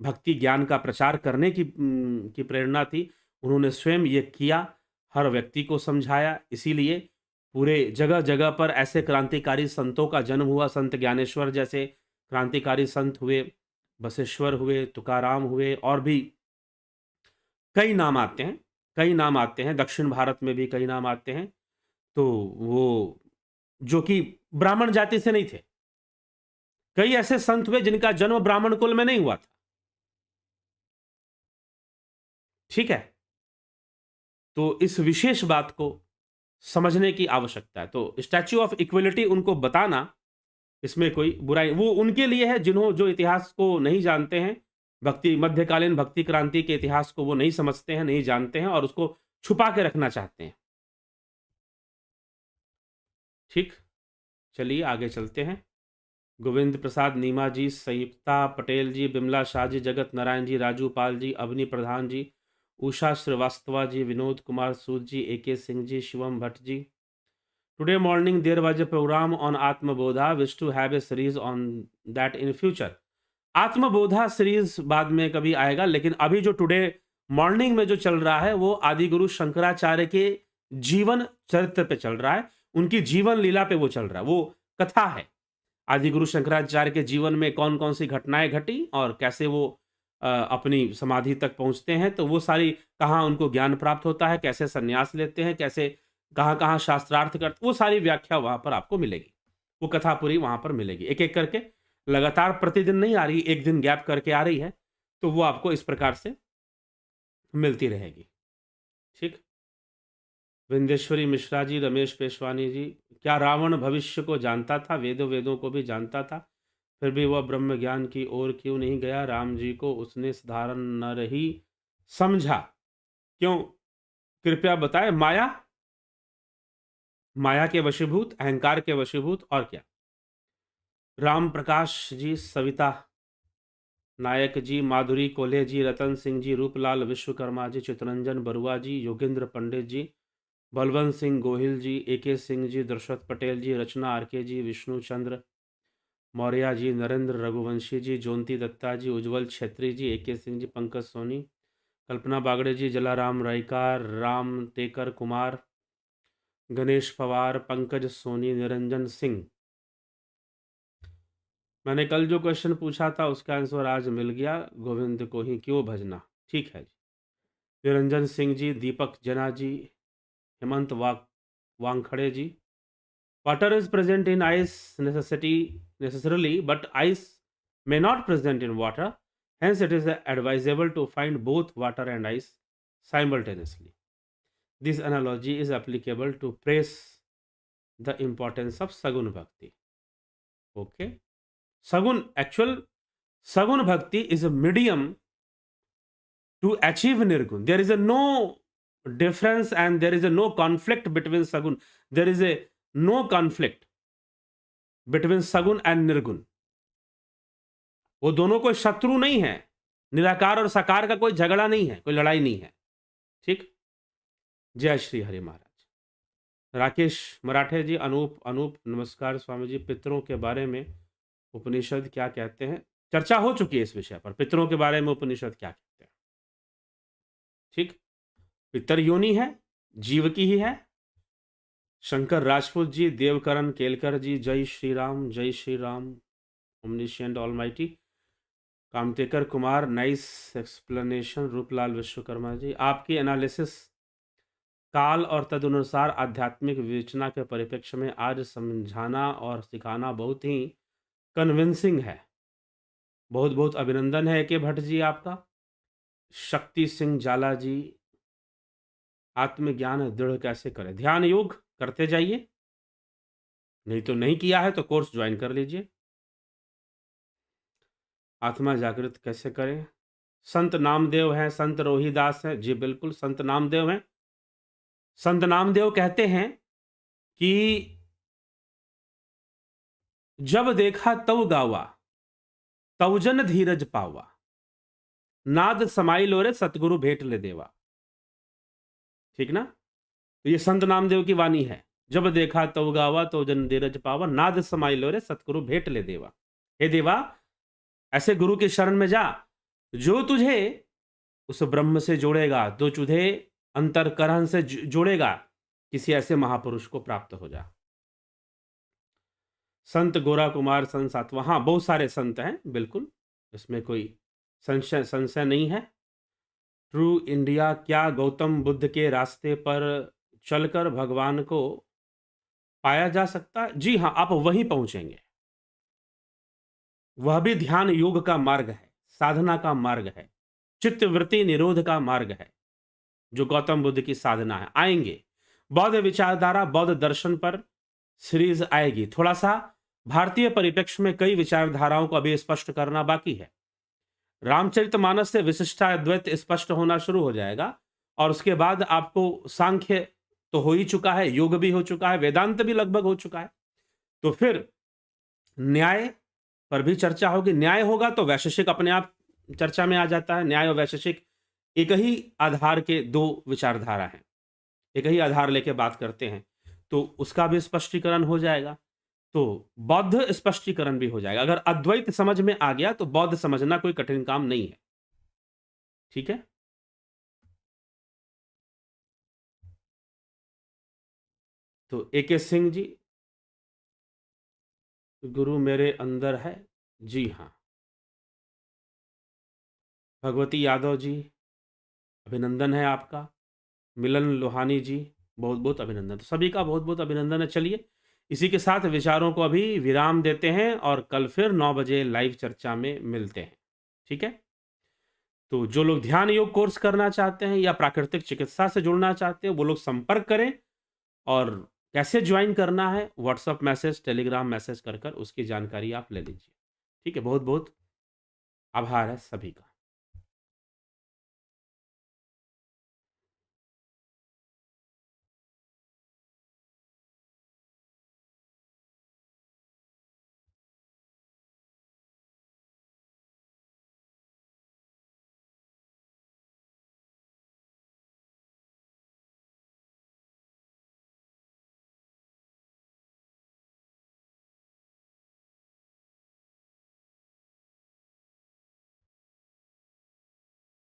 भक्ति ज्ञान का प्रचार करने की प्रेरणा थी। उन्होंने स्वयं ये किया, हर व्यक्ति को समझाया। इसीलिए पूरे जगह-जगह पर ऐसे क्रांतिकारी संतों का जन्म हुआ। संत ज्ञानेश्वर जैसे क्रांतिकारी संत हुए, बसवेश्वर हुए, तुकाराम हुए, और भी कई नाम आते हैं, कई नाम आते हैं। दक्षिण भारत में भी कई नाम आते हैं। तो वो जो कि ब्राह्मण जाति से नहीं थे। कई ऐसे संत हुए जिनका जन्म ब्राह्मण कुल में नहीं हुआ था। ठीक है? तो इस विशेष बात को समझने की आवश्यकता है। तो स्टैच्यू ऑफ इक्वलिटी उनको बताना, इसमें कोई बुराई, वो उनके लिए है जो इतिहास को नहीं जानते हैं, मध्यकालीन भक्ति क्रांति के इतिहास को वो नहीं समझते हैं, नहीं जानते हैं, और उसको छुपा के रखना चाहते हैं। ठीक? चलिए आगे चलते हैं। गोविंद प्रसाद नीमा जी, संयुक्ता पटेल जी, Bimla Shah ji, Jagat Narayan ji, Raju Pal ji, Avani Pradhan ji, Usha Srivastava ji, Vinod Kumar Sood ji, AK Singh ji, Shivam Bhatt ji. Today morning there was a programme on Atmabodha, wish to have a series on that in future. Atmabodha series बाद में कभी आएगा, लेकिन अभी जो टुडे मॉर्निंग में जो चल रहा है वो आदि गुरु शंकराचार्य के जीवन चरित्र पे चल रहा है, उनकी जीवन लीला पे वो चल रहा है, वो कथा है। आदि गुरु शंकराचार्य के जीवन में कौन कौन सी घटनाएं घटी और कैसे वो अपनी समाधि तक पहुंचते हैं, तो वो सारी, कहाँ उनको ज्ञान प्राप्त होता है, कैसे संन्यास लेते हैं, कैसे कहाँ कहाँ शास्त्रार्थ करते, वो सारी व्याख्या वहां पर आपको मिलेगी। वो कथा पूरी वहां पर मिलेगी, एक एक करके, लगातार प्रतिदिन नहीं आ रही, एक दिन गैप करके आ रही है, तो वो आपको इस प्रकार से मिलती रहेगी। ठीक? विंदेश्वरी मिश्रा जी, रमेश पेशवानी जी, क्या रावण भविष्य को जानता था? वेदों को भी जानता था, फिर भी वह ब्रह्म ज्ञान की ओर क्यों नहीं गया? राम जी को उसने साधारण नर ही समझा, क्यों? कृपया बताएं। माया, माया के वशीभूत, अहंकार के वशीभूत, और क्या? राम प्रकाश जी, सविता नायक जी, माधुरी कोल्हे जी, रतन सिंह जी, रूपलाल विश्वकर्मा जी, चितरंजन बरुआ जी, योगेंद्र पंडित जी, बलवंत सिंह गोहिल जी, AK सिंह जी, दशरथ पटेल जी, रचना RK जी, विष्णु चंद्र मौर्य जी, नरेंद्र रघुवंशी जी, जोंती दत्ता जी, उज्जवल छेत्री जी, AK सिंह जी, पंकज सोनी, कल्पना बागड़े जी, जलाराम रायकार, राम टेकर कुमार, गणेश पवार, पंकज सोनी, निरंजन सिंह। मैंने कल जो क्वेश्चन पूछा था उसका आंसर आज मिल गया, गोविंद को ही क्यों भजना। ठीक है जी। निरंजन सिंह जी, दीपक जना जी, हेमंत वांगखड़े जी। Water is present in ice necessarily, but ice may not present in water. Hence, it is advisable to find both water and ice simultaneously. This analogy is applicable to praise the importance of Sagun Bhakti. Okay? Sagun Bhakti is a medium to achieve Nirgun. There is a no difference and there is a no conflict between Sagun. There is a no conflict between Sagun and Nirgun. वो दोनों कोई शत्रु नहीं है, निराकार और साकार का कोई झगड़ा नहीं है, कोई लड़ाई नहीं है। ठीक? जय श्री हरि महाराज। राकेश मराठे जी, अनूप नमस्कार स्वामी जी। पितरों के बारे में उपनिषद क्या कहते हैं? चर्चा हो चुकी है इस विषय पर, पितरों के बारे में उपनिषद क्या कहते हैं। ठीक? पितर योनि है, जीव की ही है। शंकर राजपूत जी, देवकरण केलकर जी, जय Shri Ram, omniscient almighty. Kamtekar Kumar, nice explanation. Ruplal Vishwakarma ji, आपकी एनालिसिस काल और तदनुसार आध्यात्मिक विवेचना के परिप्रेक्ष्य में आज समझाना और सिखाना बहुत ही कन्विंसिंग है। बहुत बहुत अभिनंदन है AK भट्ट जी आपका। शक्ति सिंह जाला जी, आत्मज्ञान दृढ़ कैसे करें? ध्यान योग करते जाइए, नहीं तो नहीं किया है तो कोर्स ज्वाइन कर लीजिए। आत्मा जागृत कैसे करें? संत नामदेव हैं, संत रोहिदास हैं। जी बिल्कुल, संत नामदेव हैं। संत नामदेव कहते हैं कि जब देखा तव गावा, तव जन धीरज पावा। नाद समाई लो रे सतगुरु भेंट ले देवा। ठीक ना? तो ये संत नामदेव की वाणी है। जब देखा तो गावा तो जन धीरज पावा, नाद समाई लो रे सतगुरु भेंट ले देवा। हे देवा, ऐसे गुरु की शरण में जा जो तुझे उस ब्रह्म से जोड़ेगा, जो तुझे अंतरकरण से जोड़ेगा, किसी ऐसे महापुरुष को प्राप्त हो जा। संत गोरा कुमार संत सातवा, हाँ बहुत सारे संत हैं, बिल्कुल इसमें कोई संशय नहीं है। ट्रू इंडिया, क्या गौतम बुद्ध के रास्ते पर चलकर भगवान को पाया जा सकता है? जी हाँ, आप वहीं पहुंचेंगे। वह भी ध्यान योग का मार्ग है, साधना का मार्ग है, चित्त वृत्ति निरोध का मार्ग है, जो गौतम बुद्ध की साधना है। आएंगे बौद्ध विचारधारा, बौद्ध दर्शन पर सीरीज आएगी। थोड़ा सा भारतीय परिप्रेक्ष्य में कई विचारधाराओं को अभी स्पष्ट करना बाकी है। रामचरितमानस से विशिष्टाद्वैत स्पष्ट होना शुरू हो जाएगा, और उसके बाद आपको सांख्य तो हो ही चुका है, योग भी हो चुका है, वेदांत भी लगभग हो चुका है। तो फिर न्याय पर भी चर्चा होगी। न्याय होगा तो वैशेषिक अपने आप चर्चा में आ जाता है। न्याय और वैशेषिक एक ही आधार के दो विचारधारा हैं, एक ही आधार लेके बात करते हैं, तो उसका भी स्पष्टीकरण हो जाएगा। तो बौद्ध स्पष्टीकरण भी हो जाएगा। अगर अद्वैत समझ में आ गया तो बौद्ध समझना कोई कठिन काम नहीं है। ठीक है? तो AK सिंह जी, गुरु मेरे अंदर है। जी हाँ। भगवती यादव जी, अभिनंदन है आपका। मिलन लोहानी जी, बहुत बहुत अभिनंदन। तो सभी का बहुत बहुत अभिनंदन है। चलिए, इसी के साथ विचारों को अभी विराम देते हैं और कल फिर 9 बजे लाइव चर्चा में मिलते हैं। ठीक है? तो जो लोग ध्यान योग कोर्स करना चाहते हैं या प्राकृतिक चिकित्सा से जुड़ना चाहते हैं, वो लोग संपर्क करें। और कैसे ज्वाइन करना है, व्हाट्सएप मैसेज, टेलीग्राम मैसेज कर उसकी जानकारी आप ले लीजिए। ठीक है? बहुत बहुत आभार है सभी का।